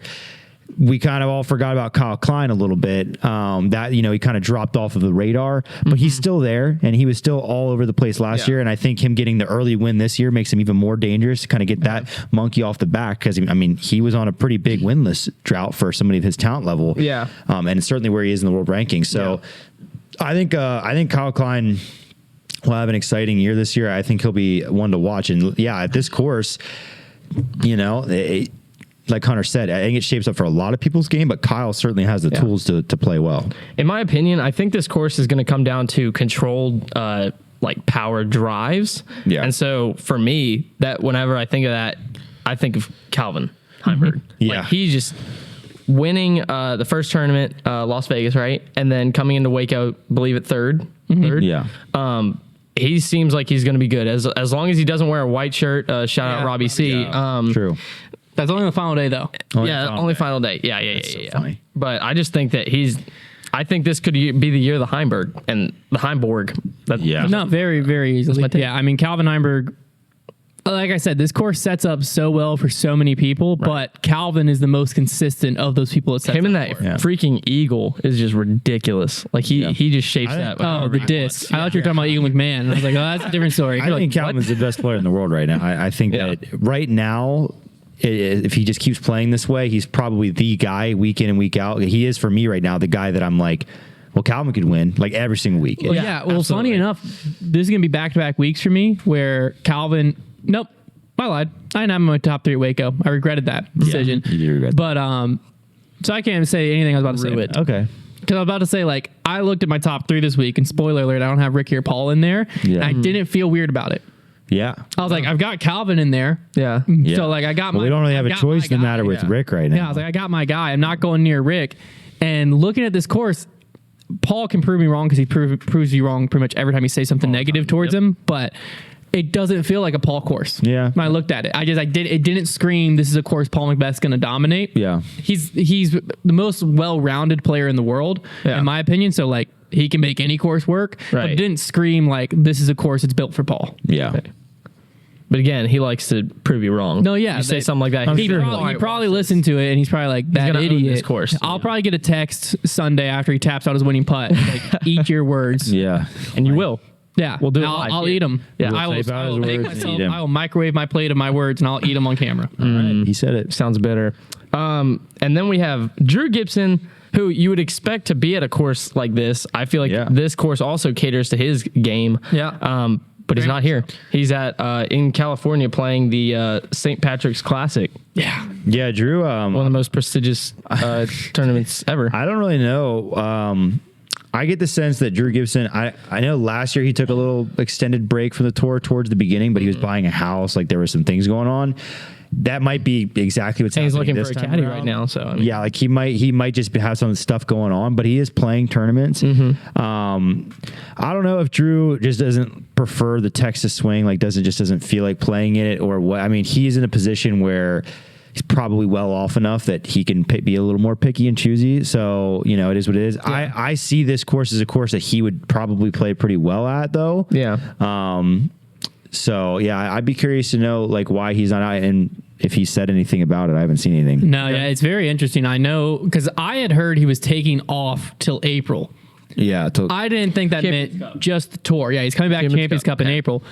S2: we kind of all forgot about Kyle Klein a little bit. That, he kind of dropped off of the radar, but he's still there and he was still all over the place last year. And I think him getting the early win this year makes him even more dangerous to kind of get that monkey off the back. Cause he was on a pretty big winless drought for somebody of his talent level.
S1: Yeah.
S2: And it's certainly where he is in the world rankings. So I think Kyle Klein will have an exciting year this year. I think he'll be one to watch. And at this course, like Hunter said, I think it shapes up for a lot of people's game, but Kyle certainly has the tools to play well.
S1: In my opinion, I think this course is going to come down to controlled like power drives.
S2: Yeah.
S1: And so for me, that whenever I think of that, I think of Calvin Heimberg.
S2: Yeah.
S1: Like he's just winning the first tournament, Las Vegas, right? And then coming into Waco, believe it, third.
S2: Yeah.
S1: He seems like he's going to be good as long as he doesn't wear a white shirt. Shout out Robbie C.
S2: True.
S3: that's only the final day though.
S1: Only final day. Yeah.
S2: funny.
S1: But I just think that I think this could be the year of the Heimberg and the Heimborg.
S3: Not very, very easily.
S1: my take.
S3: Yeah, I mean, Calvin Heimberg, like I said, this course sets up so well for so many people, but Calvin is the most consistent of those people. It sets
S1: Him and
S3: up
S1: that
S3: for.
S1: freaking eagle is just ridiculous. Like he just shapes that.
S3: Oh, the disc. I thought you were talking about Eagle McMahon. And I was like, oh, that's a different story.
S2: I think Calvin's the best player in the world right now. I think that right now, if he just keeps playing this way, he's probably the guy week in and week out. He is for me right now, the guy that I'm like, well, Calvin could win like every single week.
S3: Well, funny enough, this is going to be back-to-back weeks for me where Calvin, nope, I lied. I didn't have him in my top 3 at Waco. I regretted that decision.
S2: you did regret
S3: but, so I can't say anything I was about to say.
S1: Rude.
S2: Okay.
S3: Because I was about to say, like, I looked at my top 3 this week, and spoiler alert, I don't have Ricky or Paul in there.
S2: Yeah.
S3: And I didn't feel weird about it.
S2: Yeah.
S3: I was like, I've got Calvin in there.
S1: Yeah.
S2: Yeah.
S3: So like I got
S2: Well,
S3: my.
S2: we don't really have
S3: I've
S2: a
S3: got
S2: choice
S3: my
S2: no
S3: guy.
S2: matter with Rick right now.
S3: Yeah, I was like, I got my guy. I'm not going near Rick. And looking at this course, Paul can prove me wrong because he proves you wrong pretty much every time you say something negative towards him. But it doesn't feel like a Paul course.
S2: Yeah.
S3: When I looked at it, it didn't scream, this is a course Paul Macbeth's going to dominate.
S2: Yeah.
S3: He's the most well-rounded player in the world, in my opinion. So like he can make any course work. But
S1: Right.
S3: it didn't scream like this is a course that's built for Paul.
S2: Yeah.
S1: Okay. But again, he likes to prove you wrong.
S3: No, yeah,
S1: You say something like that.
S3: He probably listened to it and he's probably like, that
S1: gonna own
S3: idiot.
S1: this course.
S3: I'll probably get a text Sunday after he taps out his winning putt. Like, eat your words.
S2: Yeah.
S1: and you will.
S3: Yeah,
S1: We'll do it
S3: I'll,
S1: live.
S3: I'll eat them.
S1: Yeah.
S3: I will.
S2: Tape out
S3: I
S2: his
S3: will make
S2: words and
S3: myself.
S2: eat 'em.
S3: I will microwave my plate of my words and I'll eat them on camera.
S2: He said it.
S1: Sounds bitter. And then we have Drew Gibson, who you would expect to be at a course like this. I feel like this course also caters to his game.
S3: Yeah.
S1: But he's not here. He's at in California playing the St. Patrick's Classic,
S3: Yeah.
S2: Yeah, Drew.
S1: one of the most prestigious tournaments ever.
S2: I don't really know. I get the sense that Drew Gibson, I know last year he took a little extended break from the tour towards the beginning, but he was buying a house. Like there were some things going on. That might be exactly what's
S1: And he's
S2: happening
S1: looking
S2: this
S1: for a
S2: time
S1: caddy
S2: around.
S1: right now. So I mean,
S2: Yeah, like he might just have some stuff going on, but he is playing tournaments. I don't know if Drew just doesn't prefer the Texas swing, like doesn't feel like playing in it or what. I mean, he's in a position where he's probably well off enough that he can be a little more picky and choosy. So, you know, it is what it is. Yeah. I see this course as a course that he would probably play pretty well at though.
S1: yeah.
S2: So yeah, I'd be curious to know like why he's not out and if he said anything about it. I haven't seen anything.
S3: No, yeah, it's very interesting. I know because I had heard he was taking off till April.
S2: Yeah.
S3: I didn't think that meant just the tour. Yeah, he's coming back to Champions Cup in April.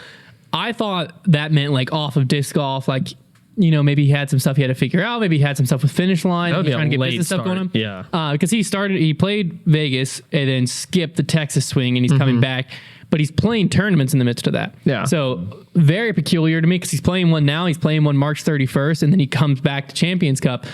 S3: I thought that meant like off of disc golf, like, you know, maybe he had some stuff he had to figure out. Maybe he had some stuff with Finish Line.
S1: That would
S3: He's
S1: be
S3: trying to
S1: a
S3: get
S1: late
S3: business stuff
S1: start.
S3: going on.
S1: Yeah.
S3: Because he played Vegas and then skipped the Texas swing and he's coming back. But he's playing tournaments in the midst of that.
S1: Yeah.
S3: So very peculiar to me because he's playing one now. He's playing one March 31st and then he comes back to Champions Cup.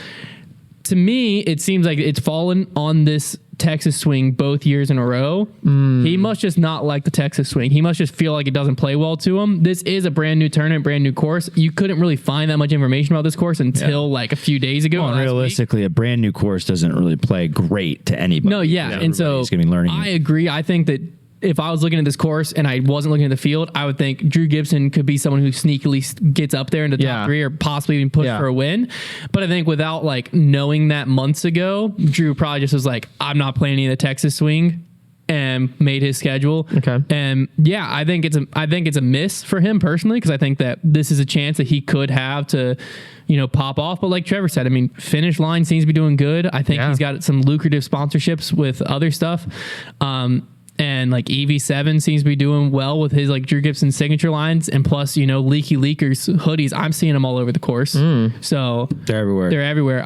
S3: To me, it seems like it's fallen on this Texas swing both years in a row. He must just not like the Texas swing. He must just feel like it doesn't play well to him. This is a brand new tournament, brand new course. You couldn't really find that much information about this course until like a few days ago.
S2: Well,
S3: last week.
S2: realistically, a brand new course doesn't really play great to anybody.
S3: No, yeah. And so
S2: Everybody's gonna be learning
S3: I
S2: it.
S3: agree. I think that if I was looking at this course and I wasn't looking at the field, I would think Drew Gibson could be someone who sneakily gets up there in the top three or possibly even push for a win. But I think without like knowing that months ago, Drew probably just was like, I'm not playing any of the Texas swing and made his schedule.
S1: Okay.
S3: And yeah, I think it's a miss for him personally because I think that this is a chance that he could have to, you know, pop off. But like Trevor said, I mean, Finish Line seems to be doing good. I think he's got some lucrative sponsorships with other stuff. And like EV7 seems to be doing well with his like Drew Gibson signature lines. And plus, you know, Leaky Leakers hoodies, I'm seeing them all over the course. So
S2: They're everywhere.
S3: they're everywhere.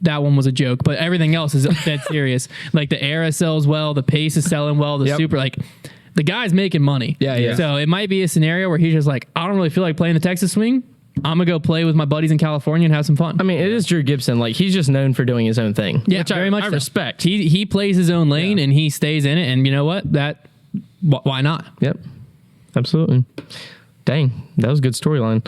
S3: That one was a joke, but everything else is dead serious. Like the Era sells well, the Pace is selling well, the Super, like the guy's making money.
S1: Yeah.
S3: So it might be a scenario where he's just like, I don't really feel like playing the Texas swing. I'm gonna go play with my buddies in California and have some fun.
S1: I mean, it is Drew Gibson. Like he's just known for doing his own thing.
S3: Yeah,
S1: which
S3: very much
S1: I
S3: so.
S1: respect.
S3: He plays his own lane and he stays in it. And you know what? Why not?
S1: Yep. Absolutely. Dang, that was a good storyline.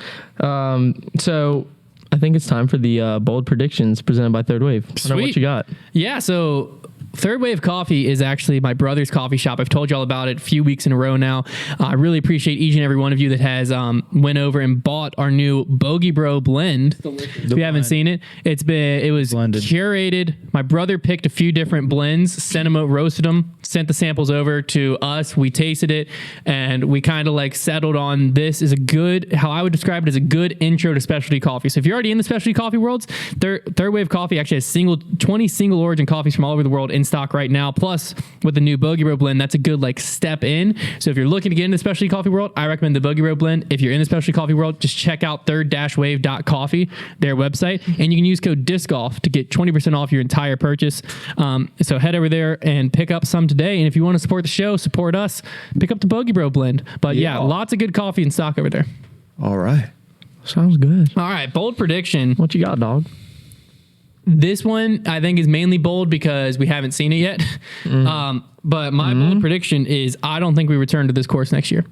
S1: So I think it's time for the bold predictions presented by Third Wave. I don't know what
S3: Sweet.
S1: you got?
S3: Yeah, so Third Wave Coffee is actually my brother's coffee shop. I've told you all about it a few weeks in a row now. I really appreciate each and every one of you that has went over and bought our new Bogey Bro blend. If you haven't seen it, it was
S2: Blended.
S3: curated. My brother picked a few different blends, sent them out, roasted them, sent the samples over to us. We tasted it, and we kind of like settled on this is a good, how I would describe it as a good intro to specialty coffee. So if you're already in the specialty coffee worlds, Third Wave Coffee actually has 20 single origin coffees from all over the world in stock right now. Plus, with the new Bogey Bro blend, that's a good like step in. So if you're looking to get into the specialty coffee world, I recommend the Bogey Bro blend. If you're in the specialty coffee world, just check out third-wave.coffee, their website, and you can use code DISCGOLF to get 20% off your entire purchase. So head over there and pick up some today. And if you want to support the show, support us, pick up the Bogey Bro blend. But yeah, lots of good coffee in stock over there.
S2: All right.
S1: Sounds good.
S3: All right, bold prediction.
S1: What you got, dog?
S3: This one I think is mainly bold because we haven't seen it yet. But my bold prediction is I don't think we return to this course next year.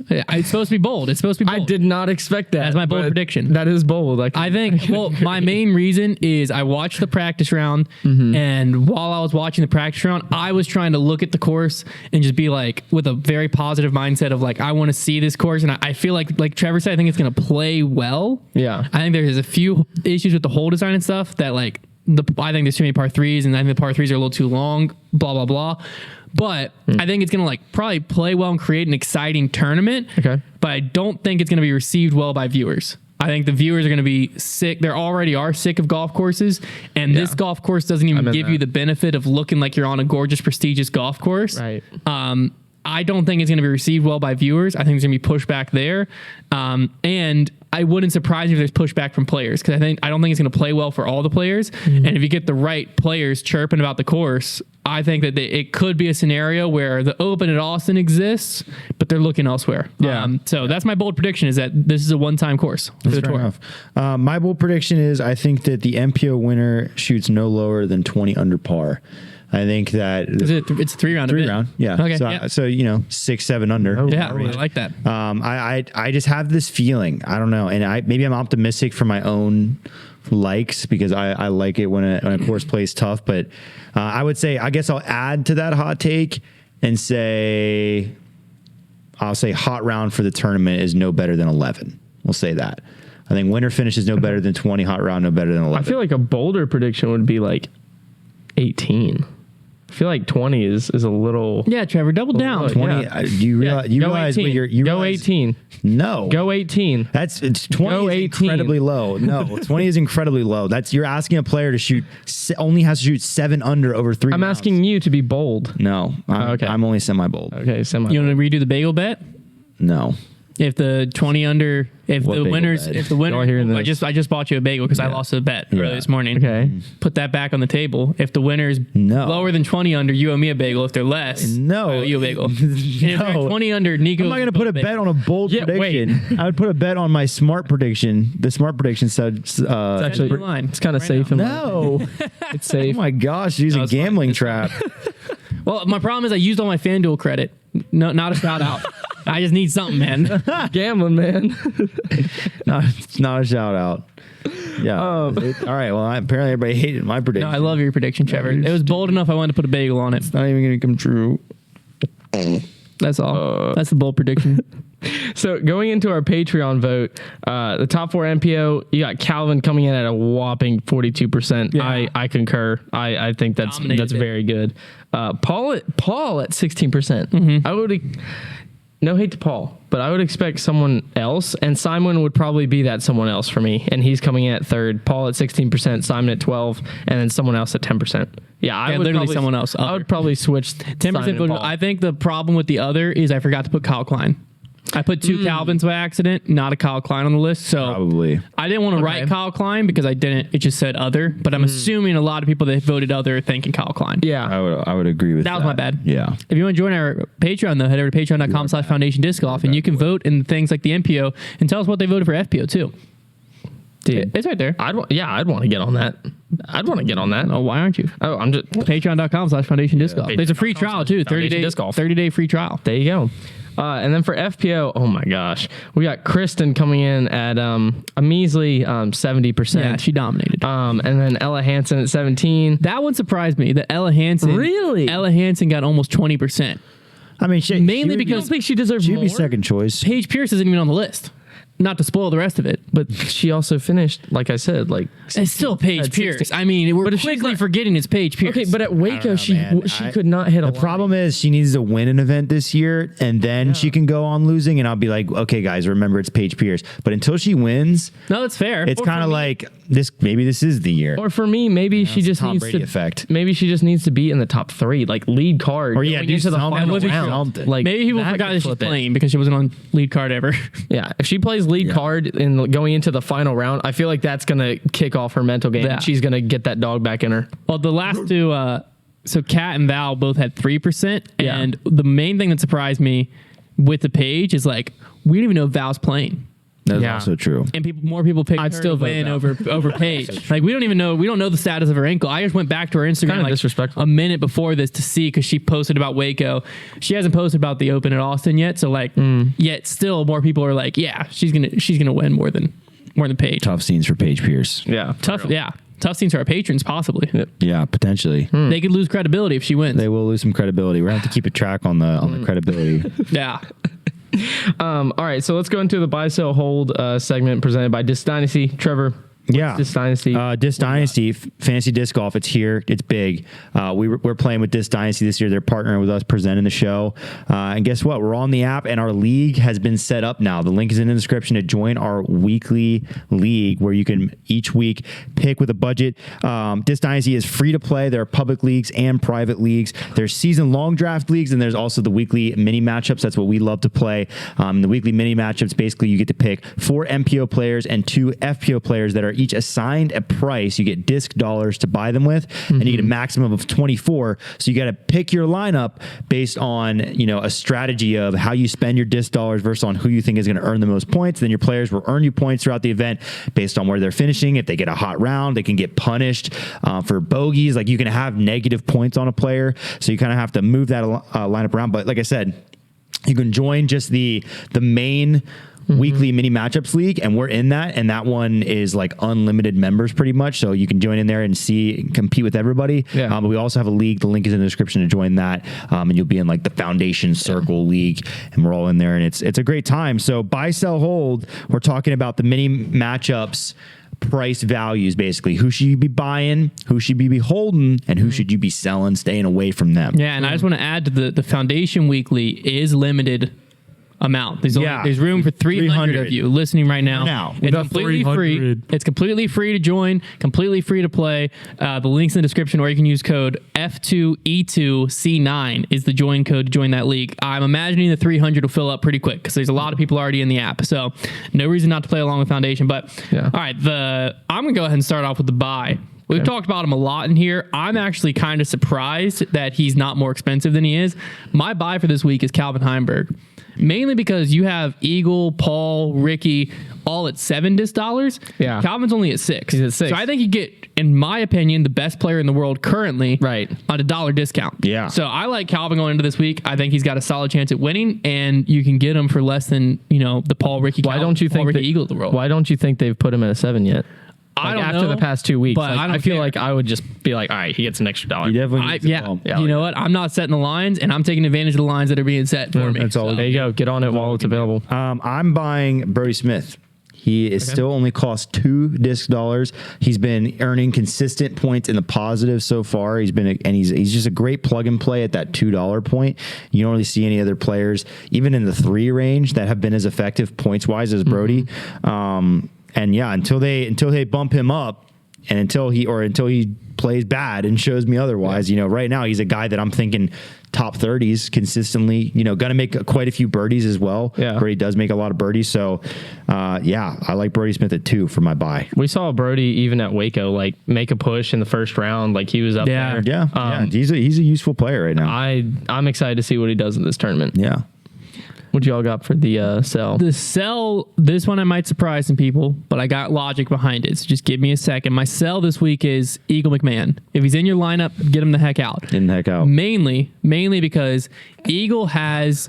S3: It's supposed to be bold. It's supposed to be bold.
S1: I did not expect that.
S3: That's my bold
S1: but
S3: prediction.
S1: That is bold.
S3: I think, well, my main reason is I watched the practice round, and while I was watching the practice round, I was trying to look at the course and just be like, with a very positive mindset of like, I want to see this course. And I feel like Trevor said, I think it's going to play well.
S1: Yeah.
S3: I think there's a few issues with the hole design and stuff that like, I think there's too many par threes, and I think the par threes are a little too long, blah, blah, blah. But I think it's going to like probably play well and create an exciting tournament.
S1: Okay.
S3: But I don't think it's going to be received well by viewers. I think the viewers are going to be sick. They already are sick of golf courses. And this golf course doesn't even give you the benefit of looking like you're on a gorgeous, prestigious golf course.
S1: Right.
S3: I don't think it's going to be received well by viewers. I think there's going to be pushback there. And I wouldn't surprise me if there's pushback from players, because I don't think it's going to play well for all the players. And if you get the right players chirping about the course, I think that it could be a scenario where the Open at Austin exists, but they're looking elsewhere.
S1: Yeah.
S3: So that's my bold prediction, is that this is a one-time course for the
S2: Fair
S3: tour.
S2: enough. My bold prediction is I think that the MPO winner shoots no lower than 20 under par. I think that
S3: It's a three-round.
S2: three round, yeah.
S3: Okay.
S2: So 6, 7 under.
S3: Yeah, I like that.
S2: I just have this feeling. I don't know, and maybe I'm optimistic for my own likes, because I like it when a course plays tough. But I would say, I guess I'll add to that hot take and say, I'll say hot round for the tournament is no better than 11. We'll say that. I think winner finish is no better than 20. Hot round no better than 11.
S1: I feel like a bolder prediction would be like 18. I feel like 20 is a little.
S3: Yeah, Trevor, double down.
S2: 20.
S1: Yeah.
S2: You realize? You
S1: Go
S2: realize?
S1: 18.
S2: You
S1: Go
S2: realize,
S1: 18.
S2: No.
S1: Go 18.
S2: It's 20
S1: Go
S2: is
S1: 18.
S2: incredibly low. No, 20 is incredibly low. You're asking a player to shoot only has to shoot 7 under over 3
S1: I'm
S2: rounds.
S1: asking you to be bold.
S2: No,
S1: okay.
S2: I'm only semi bold.
S1: Okay, semi.
S3: You want to redo the bagel bet?
S2: No.
S3: If the 20 under, if
S2: What
S3: the
S2: bagel
S3: winners,
S2: bet?
S3: if the winner,
S1: Y'all hearing this?
S3: I just bought you a bagel because I lost a bet earlier this morning.
S1: Okay.
S3: Put that back on the table. If the winner's
S2: No.
S3: lower than 20 under, you owe me a bagel. If they're less,
S2: No.
S3: I owe you a bagel. And if they're
S2: No.
S3: 20 under, Nico.
S2: I'm not going to put a bet on a bold
S1: Yeah,
S2: prediction. I would put a bet on my smart prediction. The smart prediction said.
S1: It's actually
S3: Blue line.
S1: it's kind of
S3: Right
S1: safe.
S2: No.
S1: It's
S2: Oh
S1: safe.
S2: my gosh, she's a
S3: it's fine.
S2: gambling trap.
S3: Well, my problem is I used all my FanDuel credit. No, not a shout out. I just need something, man.
S1: Gambling, man.
S2: It's not a shout out. Yeah. All right. Well, apparently everybody hated my prediction.
S3: No, I love your prediction, Trevor. It was bold enough. I wanted to put a bagel on it.
S2: It's not even going to come true.
S3: That's all. That's the bold prediction.
S1: So going into our Patreon vote, the top 4 MPO, you got Calvin coming in at a whopping 42%.
S3: Yeah.
S1: I concur. I think that's
S3: Dominated it.
S1: very good. Paul at 16%.
S3: Mm-hmm.
S1: I would. No hate to Paul, but I would expect someone else, and Simon would probably be that someone else for me, and he's coming in at 3rd. Paul at 16%, Simon at 12%, and then someone else at 10%. Yeah, I would
S3: literally
S1: probably,
S3: someone else,
S1: I
S3: other.
S1: would probably switch
S3: 10%.
S1: Paul.
S3: I think the problem with the other is I forgot to put Kyle Klein. I put 2 Calvins by accident, not a Kyle Klein on the list. So
S2: Probably.
S3: I didn't want to write Kyle Klein because I didn't. It just said other. But I'm assuming a lot of people that voted other are thinking Kyle Klein.
S1: Yeah.
S2: I would agree with that.
S3: That was my bad.
S2: Yeah.
S3: If you want to join our Patreon, though, head over to patreon.com/foundation disc golf, and you can vote in things like the MPO and tell us what they voted for FPO too.
S1: Dude,
S3: It's right there.
S1: I'd want to get on that. I'd want to get on that.
S3: Oh, why aren't you?
S1: Oh, I'm just.
S3: Patreon.com/foundation disc golf. There's a free trial too. 30
S1: Foundation
S3: day
S1: Disc Golf.
S3: 30-day free trial.
S1: There you go. And then for FPO, oh my gosh, we got Kristin coming in at a measly 70%.
S3: Yeah, she dominated.
S1: And then Ella Hansen at 17.
S3: That one surprised me. That Ella Hansen.
S1: Really?
S3: Ella Hansen got almost 20%.
S2: I mean,
S3: Mainly
S1: I
S3: because
S1: don't think she deserves
S2: she'd
S1: more.
S2: be second choice.
S3: Paige Pierce isn't even on the list. Not to spoil the rest of it,
S1: But she also finished, like I said, like
S3: it's still Paige
S1: At
S3: Pierce.
S1: 16.
S3: I mean, we're
S1: But if she's
S3: quickly
S1: not-
S3: forgetting it's Paige Pierce.
S1: okay. But at Waco,
S2: know,
S1: she
S2: man.
S1: could not hit a
S2: The problem is she needs to win an event this year, and then she can go on losing. And I'll be like, okay, guys, remember it's Paige Pierce. But until she wins,
S3: no, that's fair.
S2: it's
S3: Or
S2: kind
S3: for
S2: of
S3: me-
S2: like this. Maybe this is the year.
S1: Or for me, maybe she just
S2: Tom
S1: needs
S2: Brady
S1: to.
S2: effect.
S1: Maybe she just needs to be in the top 3, like lead card.
S2: Or yeah,
S1: going
S2: do
S1: into the
S2: something.
S1: final
S2: That would be
S1: round.
S2: something.
S1: Like
S3: maybe people
S1: that
S3: forgot
S1: could
S3: that she's
S1: flip it.
S3: playing because she wasn't on lead card ever.
S1: Yeah, if she plays lead card in going into the final round, I feel like that's gonna kick off her mental game.
S3: Yeah.
S1: And she's gonna get that dog back in her.
S3: Well, the last two, so Kat and Val both had 3%.
S1: Yeah.
S3: And the main thing that surprised me with the page is like, we didn't even know if Val's playing.
S2: That's
S1: Yeah.
S2: also true.
S3: And more people pick
S1: I'd
S3: her
S1: still
S3: to
S1: vote
S3: win
S1: no.
S3: over Paige. Like we don't know the status of her ankle. I just went back to her Instagram
S1: Kinda
S3: like
S1: disrespectful.
S3: a minute before this to see because she posted about Waco. She hasn't posted about the Open at Austin yet. So like, yet still more people are like, yeah, she's gonna win more than Paige.
S2: Tough scenes for Paige Pierce.
S1: Yeah.
S3: Tough scenes for our patrons possibly.
S2: Yeah, potentially.
S3: They could lose credibility if she wins.
S2: They will lose some credibility. We're gonna have to keep a track on the credibility.
S3: Yeah.
S1: All right, so let's go into the buy, sell, hold segment presented by Disc Dynasty. Trevor,
S2: Yeah,
S1: Disc Dynasty.
S2: Disc Dynasty, fantasy disc golf. It's here. It's big. We're playing with Disc Dynasty this year. They're partnering with us, presenting the show. And guess what? We're on the app, and our league has been set up now. The link is in the description to join our weekly league, where you can each week pick with a budget. Disc Dynasty is free to play. There are public leagues and private leagues. There's season-long draft leagues, and there's also the weekly mini matchups. That's what we love to play. The weekly mini matchups, basically, you get to pick 4 MPO players and 2 FPO players that are each assigned a price. You get disc dollars to buy them with, and you get a maximum of 24. So you got to pick your lineup based on, a strategy of how you spend your disc dollars versus on who you think is going to earn the most points. Then your players will earn you points throughout the event based on where they're finishing. If they get a hot round, they can get punished for bogeys. Like, you can have negative points on a player. So you kind of have to move that lineup around. But like I said, you can join just the main weekly mini matchups league, and we're in that, and that one is like unlimited members pretty much, so you can join in there and compete with everybody. But we also have a league. The link is in the description to join that, and you'll be in like the Foundation Circle League, and we're all in there, and it's a great time. So buy, sell, hold, we're talking about the mini matchups price values, basically. Who should you be buying, who should you be holding, and who should you be selling, staying away from them.
S3: Yeah, and I just want to add to the Foundation Weekly is limited amount. There's room for 300 of you listening right now. It's completely free. It's completely free to join, completely free to play. The link's in the description, or you can use code F2E2C9 is the join code to join that league. I'm imagining the 300 will fill up pretty quick because there's a lot of people already in the app. So no reason not to play along with Foundation. But all right, I'm going to go ahead and start off with the buy. We've talked about him a lot in here. I'm actually kind of surprised that he's not more expensive than he is. My buy for this week is Calvin Heimberg. Mainly because you have Eagle, Paul, Ricky, all at $7 disc dollars.
S1: Yeah.
S3: Calvin's only at 6.
S1: He's at 6.
S3: So I think you get, in my opinion, the best player in the world currently
S1: Right.
S3: on a $1 discount.
S2: Yeah.
S3: So I like Calvin going into this week. I think he's got a solid chance at winning, and you can get him for less than, the Paul, Ricky,
S1: Why don't you think
S3: Ricky Eagle of the world.
S1: Why don't you think they've put him at a 7 yet?
S3: I don't
S1: after
S3: know,
S1: the past 2 weeks,
S3: but
S1: like,
S3: I don't
S1: I feel
S3: care.
S1: like I would just be like, all right, he gets an extra $1.
S2: You definitely need to call.
S3: You know what? I'm not setting the lines, and I'm taking advantage of the lines that are being set for me.
S2: that's all.
S1: There you go. Get on it while it's available.
S2: I'm buying Brody Smith. He is still only cost 2 disc dollars. He's been earning consistent points in the positive so far. He's just a great plug and play at that $2 point. You don't really see any other players, even in the 3 range, that have been as effective points wise as Brody. And yeah, until they bump him up, and until he plays bad and shows me otherwise, right now he's a guy that I'm thinking top 30s consistently, gonna make quite a few birdies as well.
S1: Yeah.
S2: Brody does make a lot of birdies. So I like Brody Smith at 2 for my buy.
S1: We saw Brody even at Waco, like make a push in the first round. Like he was up there.
S2: Yeah. He's a useful player right now.
S1: I'm excited to see what he does in this tournament.
S2: Yeah.
S1: What y'all got for the sell?
S3: The sell, this one I might surprise some people, but I got logic behind it. So just give me a second. My sell this week is Eagle McMahon. If he's in your lineup, get him the heck out.
S2: Get him the heck out.
S3: Mainly because Eagle has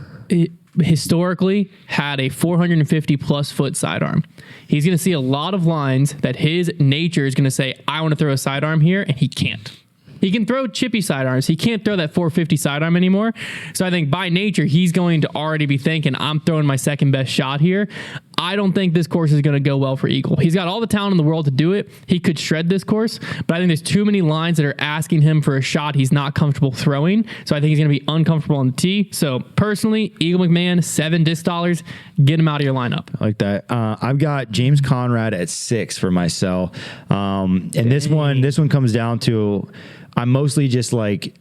S3: historically had a 450 plus foot sidearm. He's going to see a lot of lines that his nature is going to say, I want to throw a sidearm here, and he can't. He can throw chippy sidearms. He can't throw that 450 sidearm anymore. So I think by nature, he's going to already be thinking, I'm throwing my second best shot here. I don't think this course is going to go well for Eagle. He's got all the talent in the world to do it. He could shred this course, but I think there's too many lines that are asking him for a shot he's not comfortable throwing. So I think he's going to be uncomfortable on the tee. So personally, Eagle McMahon, $7 disc dollars. Get him out of your lineup.
S2: I like that. I've got James Conrad at 6 for my sell. And this one comes down to, I'm mostly just like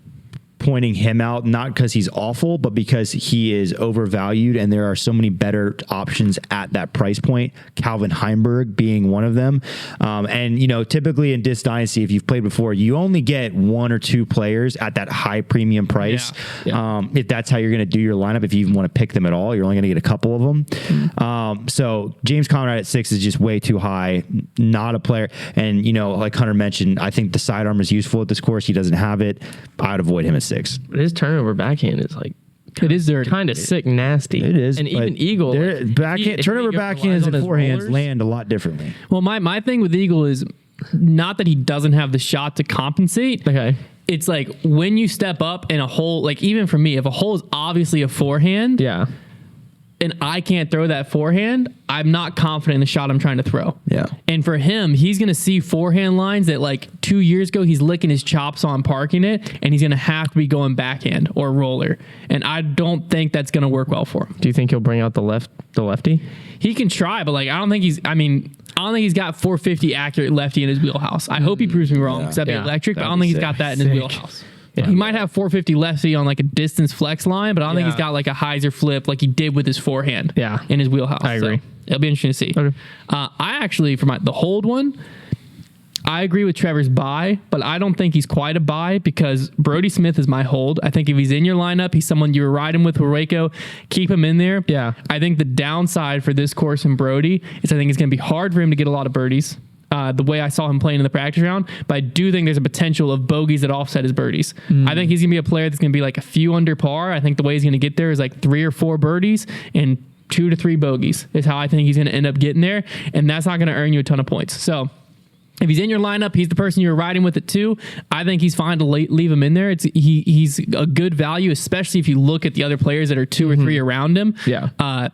S2: pointing him out, not because he's awful, but because he is overvalued and there are so many better options at that price point. Calvin Heimberg being one of them. And, you know, typically in Disc Dynasty, if you've played before, you only get 1 or 2 players at that high premium price. If that's how you're going to do your lineup, if you even want to pick them at all, you're only going to get a couple of them. So James Conrad at 6 is just way too high. Not a player. And, you know, like Hunter mentioned, I think the sidearm is useful at this course. He doesn't have it. I'd avoid him at 6.
S1: But his turnover backhand is like,
S3: it is dirty.
S1: Kind of sick, nasty.
S2: It is.
S1: And even Eagle.
S2: Turnover backhands and forehands land a lot differently.
S3: Well, my thing with Eagle is not that he doesn't have the shot to compensate.
S1: Okay.
S3: It's like when you step up in a hole, like even for me, if a hole is obviously a forehand,
S1: Yeah.
S3: and I can't throw that forehand, I'm not confident in the shot I'm trying to throw.
S2: Yeah.
S3: And for him, he's going to see forehand lines that like 2 years ago, he's licking his chops on parking it, and he's going to have to be going backhand or roller. And I don't think that's going to work well for him.
S1: Do you think he'll bring out the lefty?
S3: He can try, but like I don't think he's got 450 accurate lefty in his wheelhouse. I hope he proves me wrong because that'd be electric, but I don't think he's got that in his wheelhouse. Yeah. He might have 450 lefty on like a distance flex line, but I don't think he's got like a hyzer flip like he did with his forehand in his wheelhouse.
S1: I agree.
S3: So it'll be interesting to see.
S1: Okay.
S3: I actually, for the hold one, I agree with Trevor's buy, but I don't think he's quite a buy because Brody Smith is my hold. I think if he's in your lineup, he's someone you were riding with Waco, keep him in there.
S1: Yeah.
S3: I think the downside for this course in Brody is I think it's going to be hard for him to get a lot of birdies. The way I saw him playing in the practice round, but I do think there's a potential of bogeys that offset his birdies. I think he's going to be a player that's going to be like a few under par. I think the way he's going to get there is like 3 or 4 birdies and 2 to 3 bogeys is how I think he's going to end up getting there, and that's not going to earn you a ton of points. So if he's in your lineup, he's the person you're riding with it too. I think he's fine to leave him in there. He's a good value, especially if you look at the other players that are 2 or 3 around him.
S1: Yeah.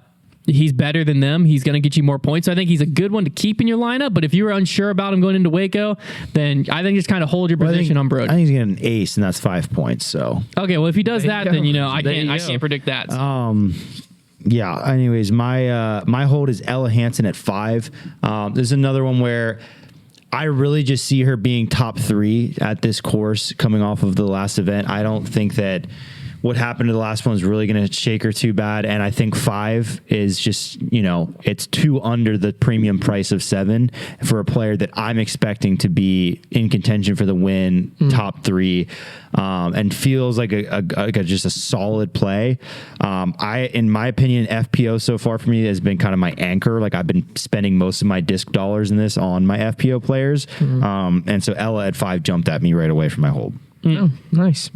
S3: He's better than them. He's going to get you more points. So I think he's a good one to keep in your lineup. But if you were unsure about him going into Waco, then I think just kind of hold your position on Brody.
S2: I think he's getting an ace, and that's 5 points. So
S3: okay, well if he does that, then I can't predict that. So.
S2: Yeah. Anyways, my hold is Ella Hansen at 5. There's another one where I really just see her being top 3 at this course coming off of the last event. I don't think that what happened to the last one is really going to shake her too bad. And I think 5 is just, it's 2 under the premium price of 7 for a player that I'm expecting to be in contention for the win, top 3, and feels like just a solid play. In my opinion, FPO so far for me has been kind of my anchor. Like I've been spending most of my disc dollars in this on my FPO players. And so Ella at 5 jumped at me right away for my hold.
S1: Oh, nice.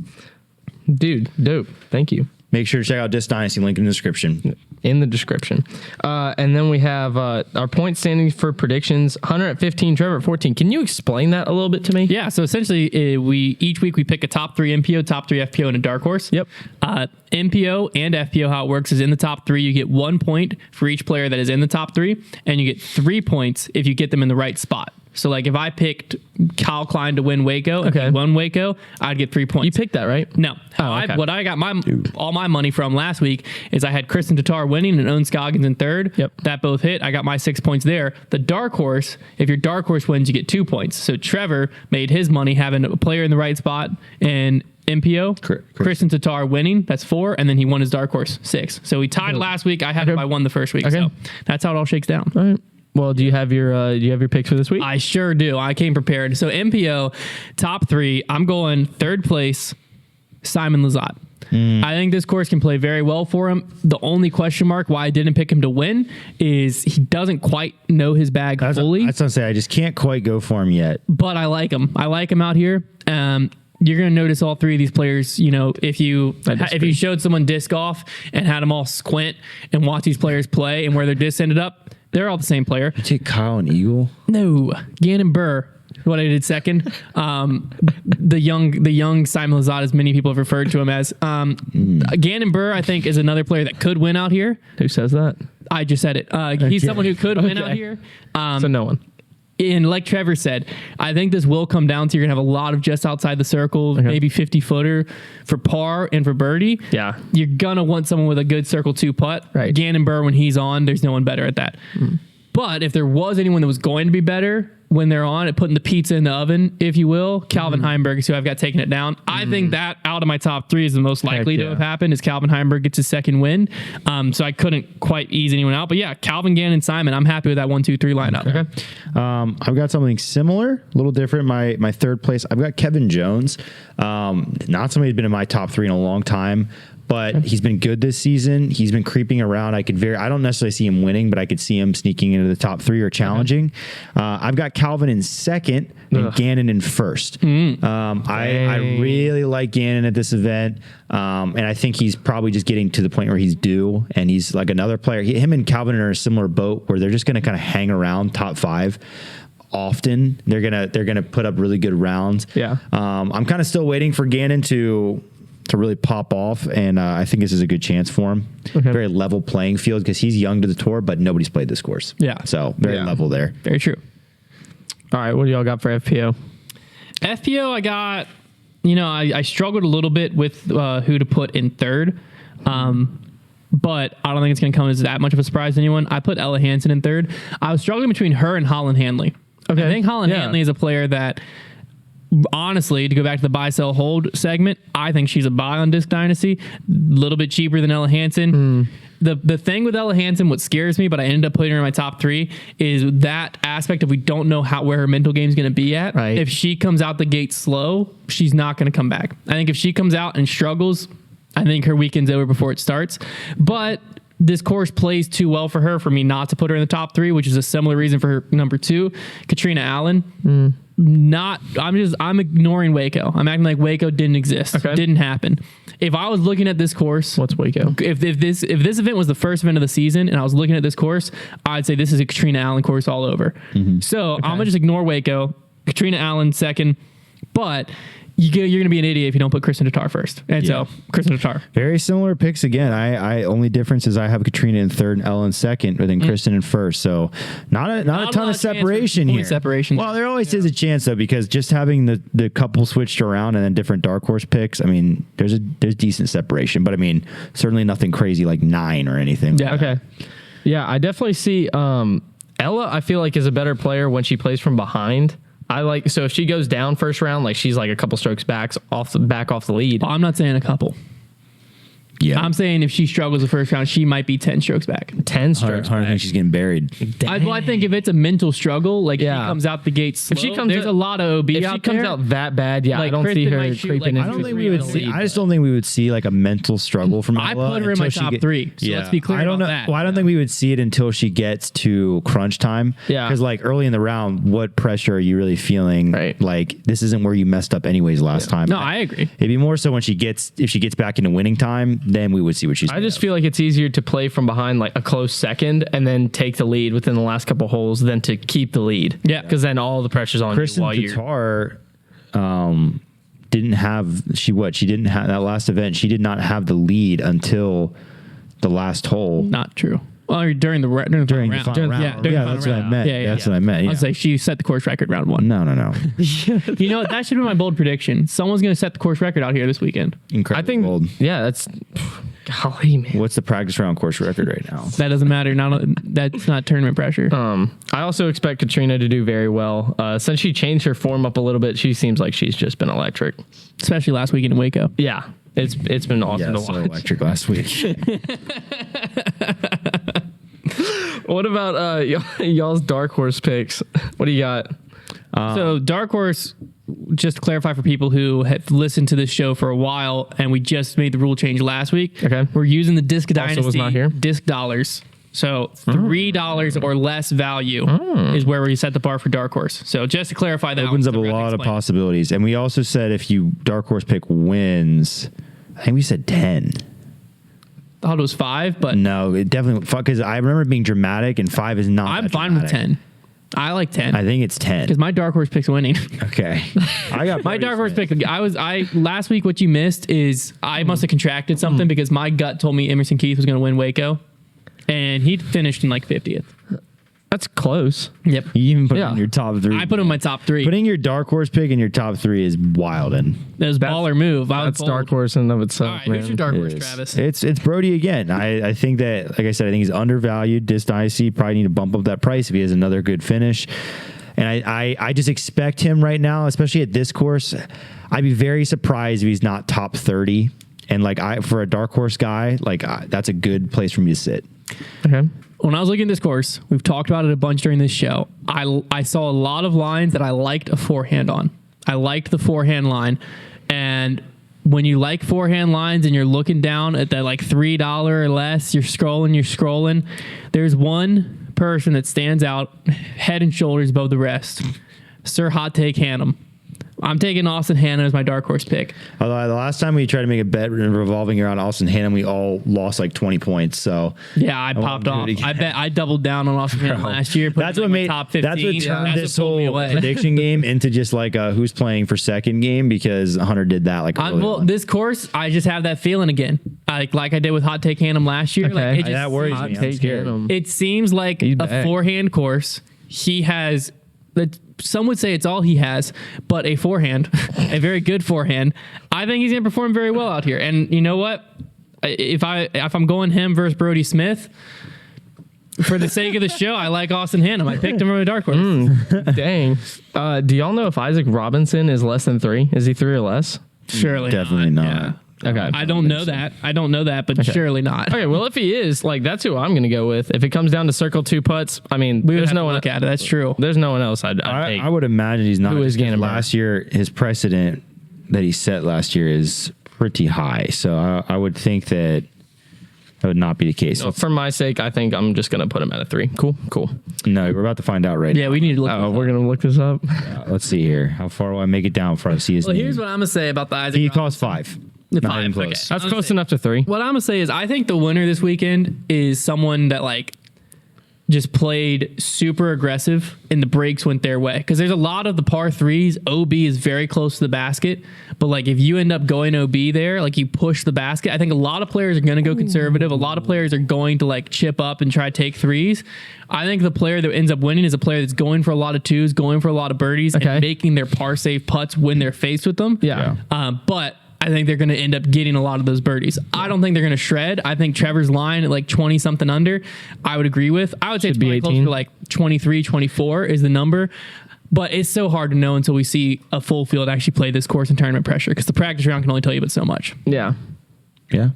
S1: Dude, dope. Thank you.
S2: Make sure to check out Disc Dynasty, link in the description.
S1: In the description. And then we have our point standings for predictions. Hunter at 15, Trevor at 14. Can you explain that a little bit to me?
S3: Yeah, so essentially each week we pick a top 3 MPO, top 3 FPO, and a dark horse.
S1: Yep.
S3: MPO and FPO, how it works is in the top 3, you get 1 point for each player that is in the top 3, and you get 3 points if you get them in the right spot. So like if I picked Kyle Klein to win Waco, and he won Waco, I'd get 3 points.
S1: You picked that, right?
S3: No. What I got all my money from last week is I had Kristin Tatar winning and Owen Scoggins in 3rd.
S1: Yep.
S3: That both hit. I got my 6 points there. The dark horse, if your dark horse wins, you get 2 points. So Trevor made his money having a player in the right spot and MPO, Kristin Tatar winning, that's 4, and then he won his dark horse 6. So we tied last week. I had him. I won the first week. So that's how it all shakes down.
S1: All right. Well, do you have your picks for this week?
S3: I sure do. I came prepared. So MPO, top 3, I'm going 3rd place, Simon Lizotte. I think this course can play very well for him. The only question mark why I didn't pick him to win is he doesn't quite know his bag fully.
S2: That's what I'm saying. I just can't quite go for him yet.
S3: But I like him. I like him out here. You're going to notice all 3 of these players, if you showed someone disc golf and had them all squint and watch these players play and where their discs ended up, they're all the same player.
S2: You take Kyle and Eagle?
S3: No, Gannon Burr. What I did second. The young Simon Lizotte, as many people have referred to him as. Gannon Burr, I think, is another player that could win out here.
S1: Who says that?
S3: I just said it. He's someone who could win out here.
S1: So no one.
S3: And like Trevor said, I think this will come down to you're going to have a lot of just outside the circle, maybe 50-footer for par and for birdie.
S1: Yeah.
S3: You're going to want someone with a good circle 2 putt.
S1: Right.
S3: Gannon Burr, when he's on, there's no one better at that. But if there was anyone that was going to be better, when they're on it, putting the pizza in the oven, if you will. Calvin Heimberg is who I've got taking it down. I think that out of my top 3 is the most likely to have happened is Calvin Heimberg gets his second win. So I couldn't quite ease anyone out. But yeah, Calvin, Gannon, Simon, I'm happy with that 1, 2, 3 lineup.
S2: Okay. I've got something similar, a little different. My third place, I've got Kevin Jones. Not somebody who's been in my top 3 in a long time, but he's been good this season. He's been creeping around. I don't necessarily see him winning, but I could see him sneaking into the top 3 or challenging. I've got Calvin in second and Gannon in first. I really like Gannon at this event. And I think he's probably just getting to the point where he's due, and he's like another player. Him and Calvin are in a similar boat where they're just going to kind of hang around top 5. Often they're gonna put up really good rounds. I'm kind of still waiting for Gannon to really pop off, and I think this is a good chance for him. Very level playing field because he's young to the tour, but nobody's played this course. So very level there.
S3: Very true.
S1: All right, what do y'all got for FPO?
S3: FPO, I got, I struggled a little bit with who to put in third. But I don't think it's going to come as that much of a surprise to anyone. I put Ella Hansen in third. I was struggling between her and Holland Hanley. I think Holland Hanley is a player that, honestly, to go back to the buy, sell, hold segment, I think she's a buy on Disc Dynasty. A little bit cheaper than Ella Hansen. The thing with Ella Hansen, what scares me, but I ended up putting her in my top 3, is that aspect of we don't know where her mental game is going to be at.
S1: Right.
S3: If she comes out the gate slow, she's not going to come back. I think if she comes out and struggles, I think her weekend's over before it starts. But this course plays too well for her for me not to put her in the top 3, which is a similar reason for her number 2, Katrina Allen. I'm ignoring Waco. I'm acting like Waco didn't exist. Didn't happen. If I was looking at this course,
S1: what's Waco?
S3: If this event was the first event of the season and I was looking at this course, I'd say this is a Katrina Allen course all over. So I'm gonna just ignore Waco. Katrina Allen second, but you're going to be an idiot if you don't put Kristin Tattar first. And so, Kristin Tattar.
S2: Very similar picks again. I only difference is I have Katrina in third and Ellen in second, but then Kristin in first. So not a ton of separation here. Well, there always is a chance though, because just having the couple switched around and then different dark horse picks, I mean, there's decent separation, but I mean, certainly nothing crazy like 9 or anything.
S1: Yeah. Okay. Yeah, I definitely see Ella, I feel like, is a better player when she plays from behind. So if she goes down first round, like she's like a couple strokes back off the lead.
S3: I'm not saying a couple.
S2: Yeah,
S3: I'm saying if she struggles the first round, she might be 10 strokes back.
S1: 10 strokes back.
S2: I think she's getting buried.
S3: I think if it's a mental struggle, like she comes out the gate slow, there's a lot of OB
S1: if
S3: out
S1: she comes
S3: there.
S1: out that bad, I don't see her creeping in.
S2: I don't think we would see. I just don't think we would see like a mental struggle from Ella.
S3: I put her in my top 3. So let's be clear about that.
S2: Well, I don't think we would see it until she gets to crunch time.
S1: Yeah,
S2: because like early in the round, what pressure are you really feeling?
S1: Right.
S2: Like this isn't where you messed up anyways last time.
S3: No, I agree.
S2: It'd be more so if she gets back into winning time, then we would see what she's.
S1: I just feel like it's easier to play from behind like a close second and then take the lead within the last couple holes than to keep the lead.
S3: Yeah,
S1: because then all the pressure's on
S2: Kristin
S1: you while
S2: Tattar, didn't have that last event. She did not have the lead until the last hole.
S3: Not true. Well, during the final round.
S2: That's what I meant. That's what I meant. Yeah.
S3: I was like, she set the course record round 1.
S2: No.
S3: You know, that should be my bold prediction. Someone's going to set the course record out here this weekend.
S2: Incredible.
S1: I think
S2: bold.
S1: Yeah, that's golly, man.
S2: What's the practice round course record right now?
S3: That doesn't matter. That's not tournament pressure.
S1: I also expect Katrina to do very well. Since she changed her form up a little bit, she seems like she's just been electric.
S3: Especially last weekend in Waco.
S1: Yeah. It's been awesome to watch.
S2: Electric last week.
S1: What about y'all's dark horse picks? What do you got?
S3: So dark horse, just to clarify for people who have listened to this show for a while, and we just made the rule change last week.
S1: Okay,
S3: we're using the Disc Dynasty
S1: was not here.
S3: Disc dollars. So $3 or less value is where we set the bar for dark horse. So just to clarify that,
S2: opens up a lot of possibilities. And we also said if you dark horse pick wins, I think we said 10.
S3: I thought it was 5, but
S2: no, it definitely, because I remember it being dramatic, and 5 is not.
S3: I'm fine with 10. I like 10.
S2: I think it's 10
S3: because my dark horse pick's winning.
S2: Okay, I got
S3: my dark horse pick. Last week. What you missed is I must have contracted something because my gut told me Emerson Keith was going to win Waco, and he finished in like 50th.
S1: That's close.
S3: Yep.
S2: You even put it in your top 3.
S3: I put him in my top 3.
S2: Putting your dark horse pick in your top 3 is wild. And
S3: that was baller move.
S1: That's dark horse in and of itself.
S3: All right, who's your dark horse, Travis?
S2: It's Brody again. I think that, like I said, I think he's undervalued. Disc Dynasty probably need to bump up that price if he has another good finish. And I just expect him right now, especially at this course. I'd be very surprised if he's not top 30. And for a dark horse guy, that's a good place for me to sit.
S1: Okay.
S3: When I was looking at this course, we've talked about it a bunch during this show. I saw a lot of lines that I liked a forehand on. I liked the forehand line. And when you like forehand lines and you're looking down at that $3 or less, you're scrolling. There's one person that stands out head and shoulders above the rest. Sir Hot Take Hannum. I'm taking Austin Hannum as my dark horse pick.
S2: Although the last time we tried to make a bet revolving around Austin Hannum, we all lost 20 points. So
S3: yeah, I popped off. I doubled down on Austin Hannum last year.
S2: That's what made
S3: top 15.
S2: That's what turned this
S3: what
S2: whole prediction game into just a who's playing for second game, because Hunter did that
S3: this course, I just have that feeling again. Like I did with Hot Take Hannum last year.
S1: Okay.
S2: That worries me. I'm scared.
S3: It seems like a forehand course. He has. Some would say it's all he has, but a forehand, a very good forehand. I think he's going to perform very well out here. And you know what? If I'm going him versus Brody Smith, for the sake of the show, I like Austin Hannum. I picked him from a dark horse.
S1: Dang. Do y'all know if Isaac Robinson is less than 3? Is he 3 or less?
S3: Surely
S2: definitely not.
S3: Yeah.
S1: Okay.
S3: I don't know that, but surely not.
S1: Okay, well, if he is, that's who I'm going to go with. If it comes down to circle 2 putts, I mean,
S3: There's no one look at it. That's true.
S1: There's no one else I'd take.
S2: I would imagine he's not.
S1: Who is Gannon
S2: last year, his precedent that he set last year is pretty high. So I would think that would not be the case.
S1: No, for my sake, I think I'm just going to put him at a 3. Cool.
S2: No, we're about to find out right now.
S3: Yeah, we need to look.
S1: Oh, we're going to look this up.
S2: Let's see here. How far will I make it down before I see his name?
S3: Here's what I'm going to say about the Isaac.
S2: He costs 5. Not even close.
S3: Okay.
S1: That's close enough to 3.
S3: What I'm gonna say is I think the winner this weekend is someone that just played super aggressive and the breaks went their way, because there's a lot of the par 3s. OB is very close to the basket, but if you end up going OB there, you push the basket. I think a lot of players are going to go conservative. A lot of players are going to chip up and try to take 3s. I think the player that ends up winning is a player that's going for a lot of 2s, going for a lot of birdies, and making their par save putts when they're faced with them.
S1: Yeah.
S3: But I think they're going to end up getting a lot of those birdies. I don't think they're going to shred. I think Trevor's line at 20 something under, I would agree with. I would say it's probably closer to 23, 24 is the number. But it's so hard to know until we see a full field actually play this course in tournament pressure, because the practice round can only tell you but so much.
S1: Yeah.
S2: Yeah.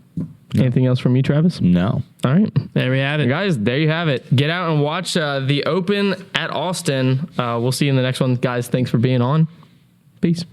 S1: Anything else from you, Travis?
S2: No.
S1: All right.
S3: There we have it.
S1: Guys, there you have it. Get out and watch the Open at Austin. We'll see you in the next one. Guys, thanks for being on. Peace.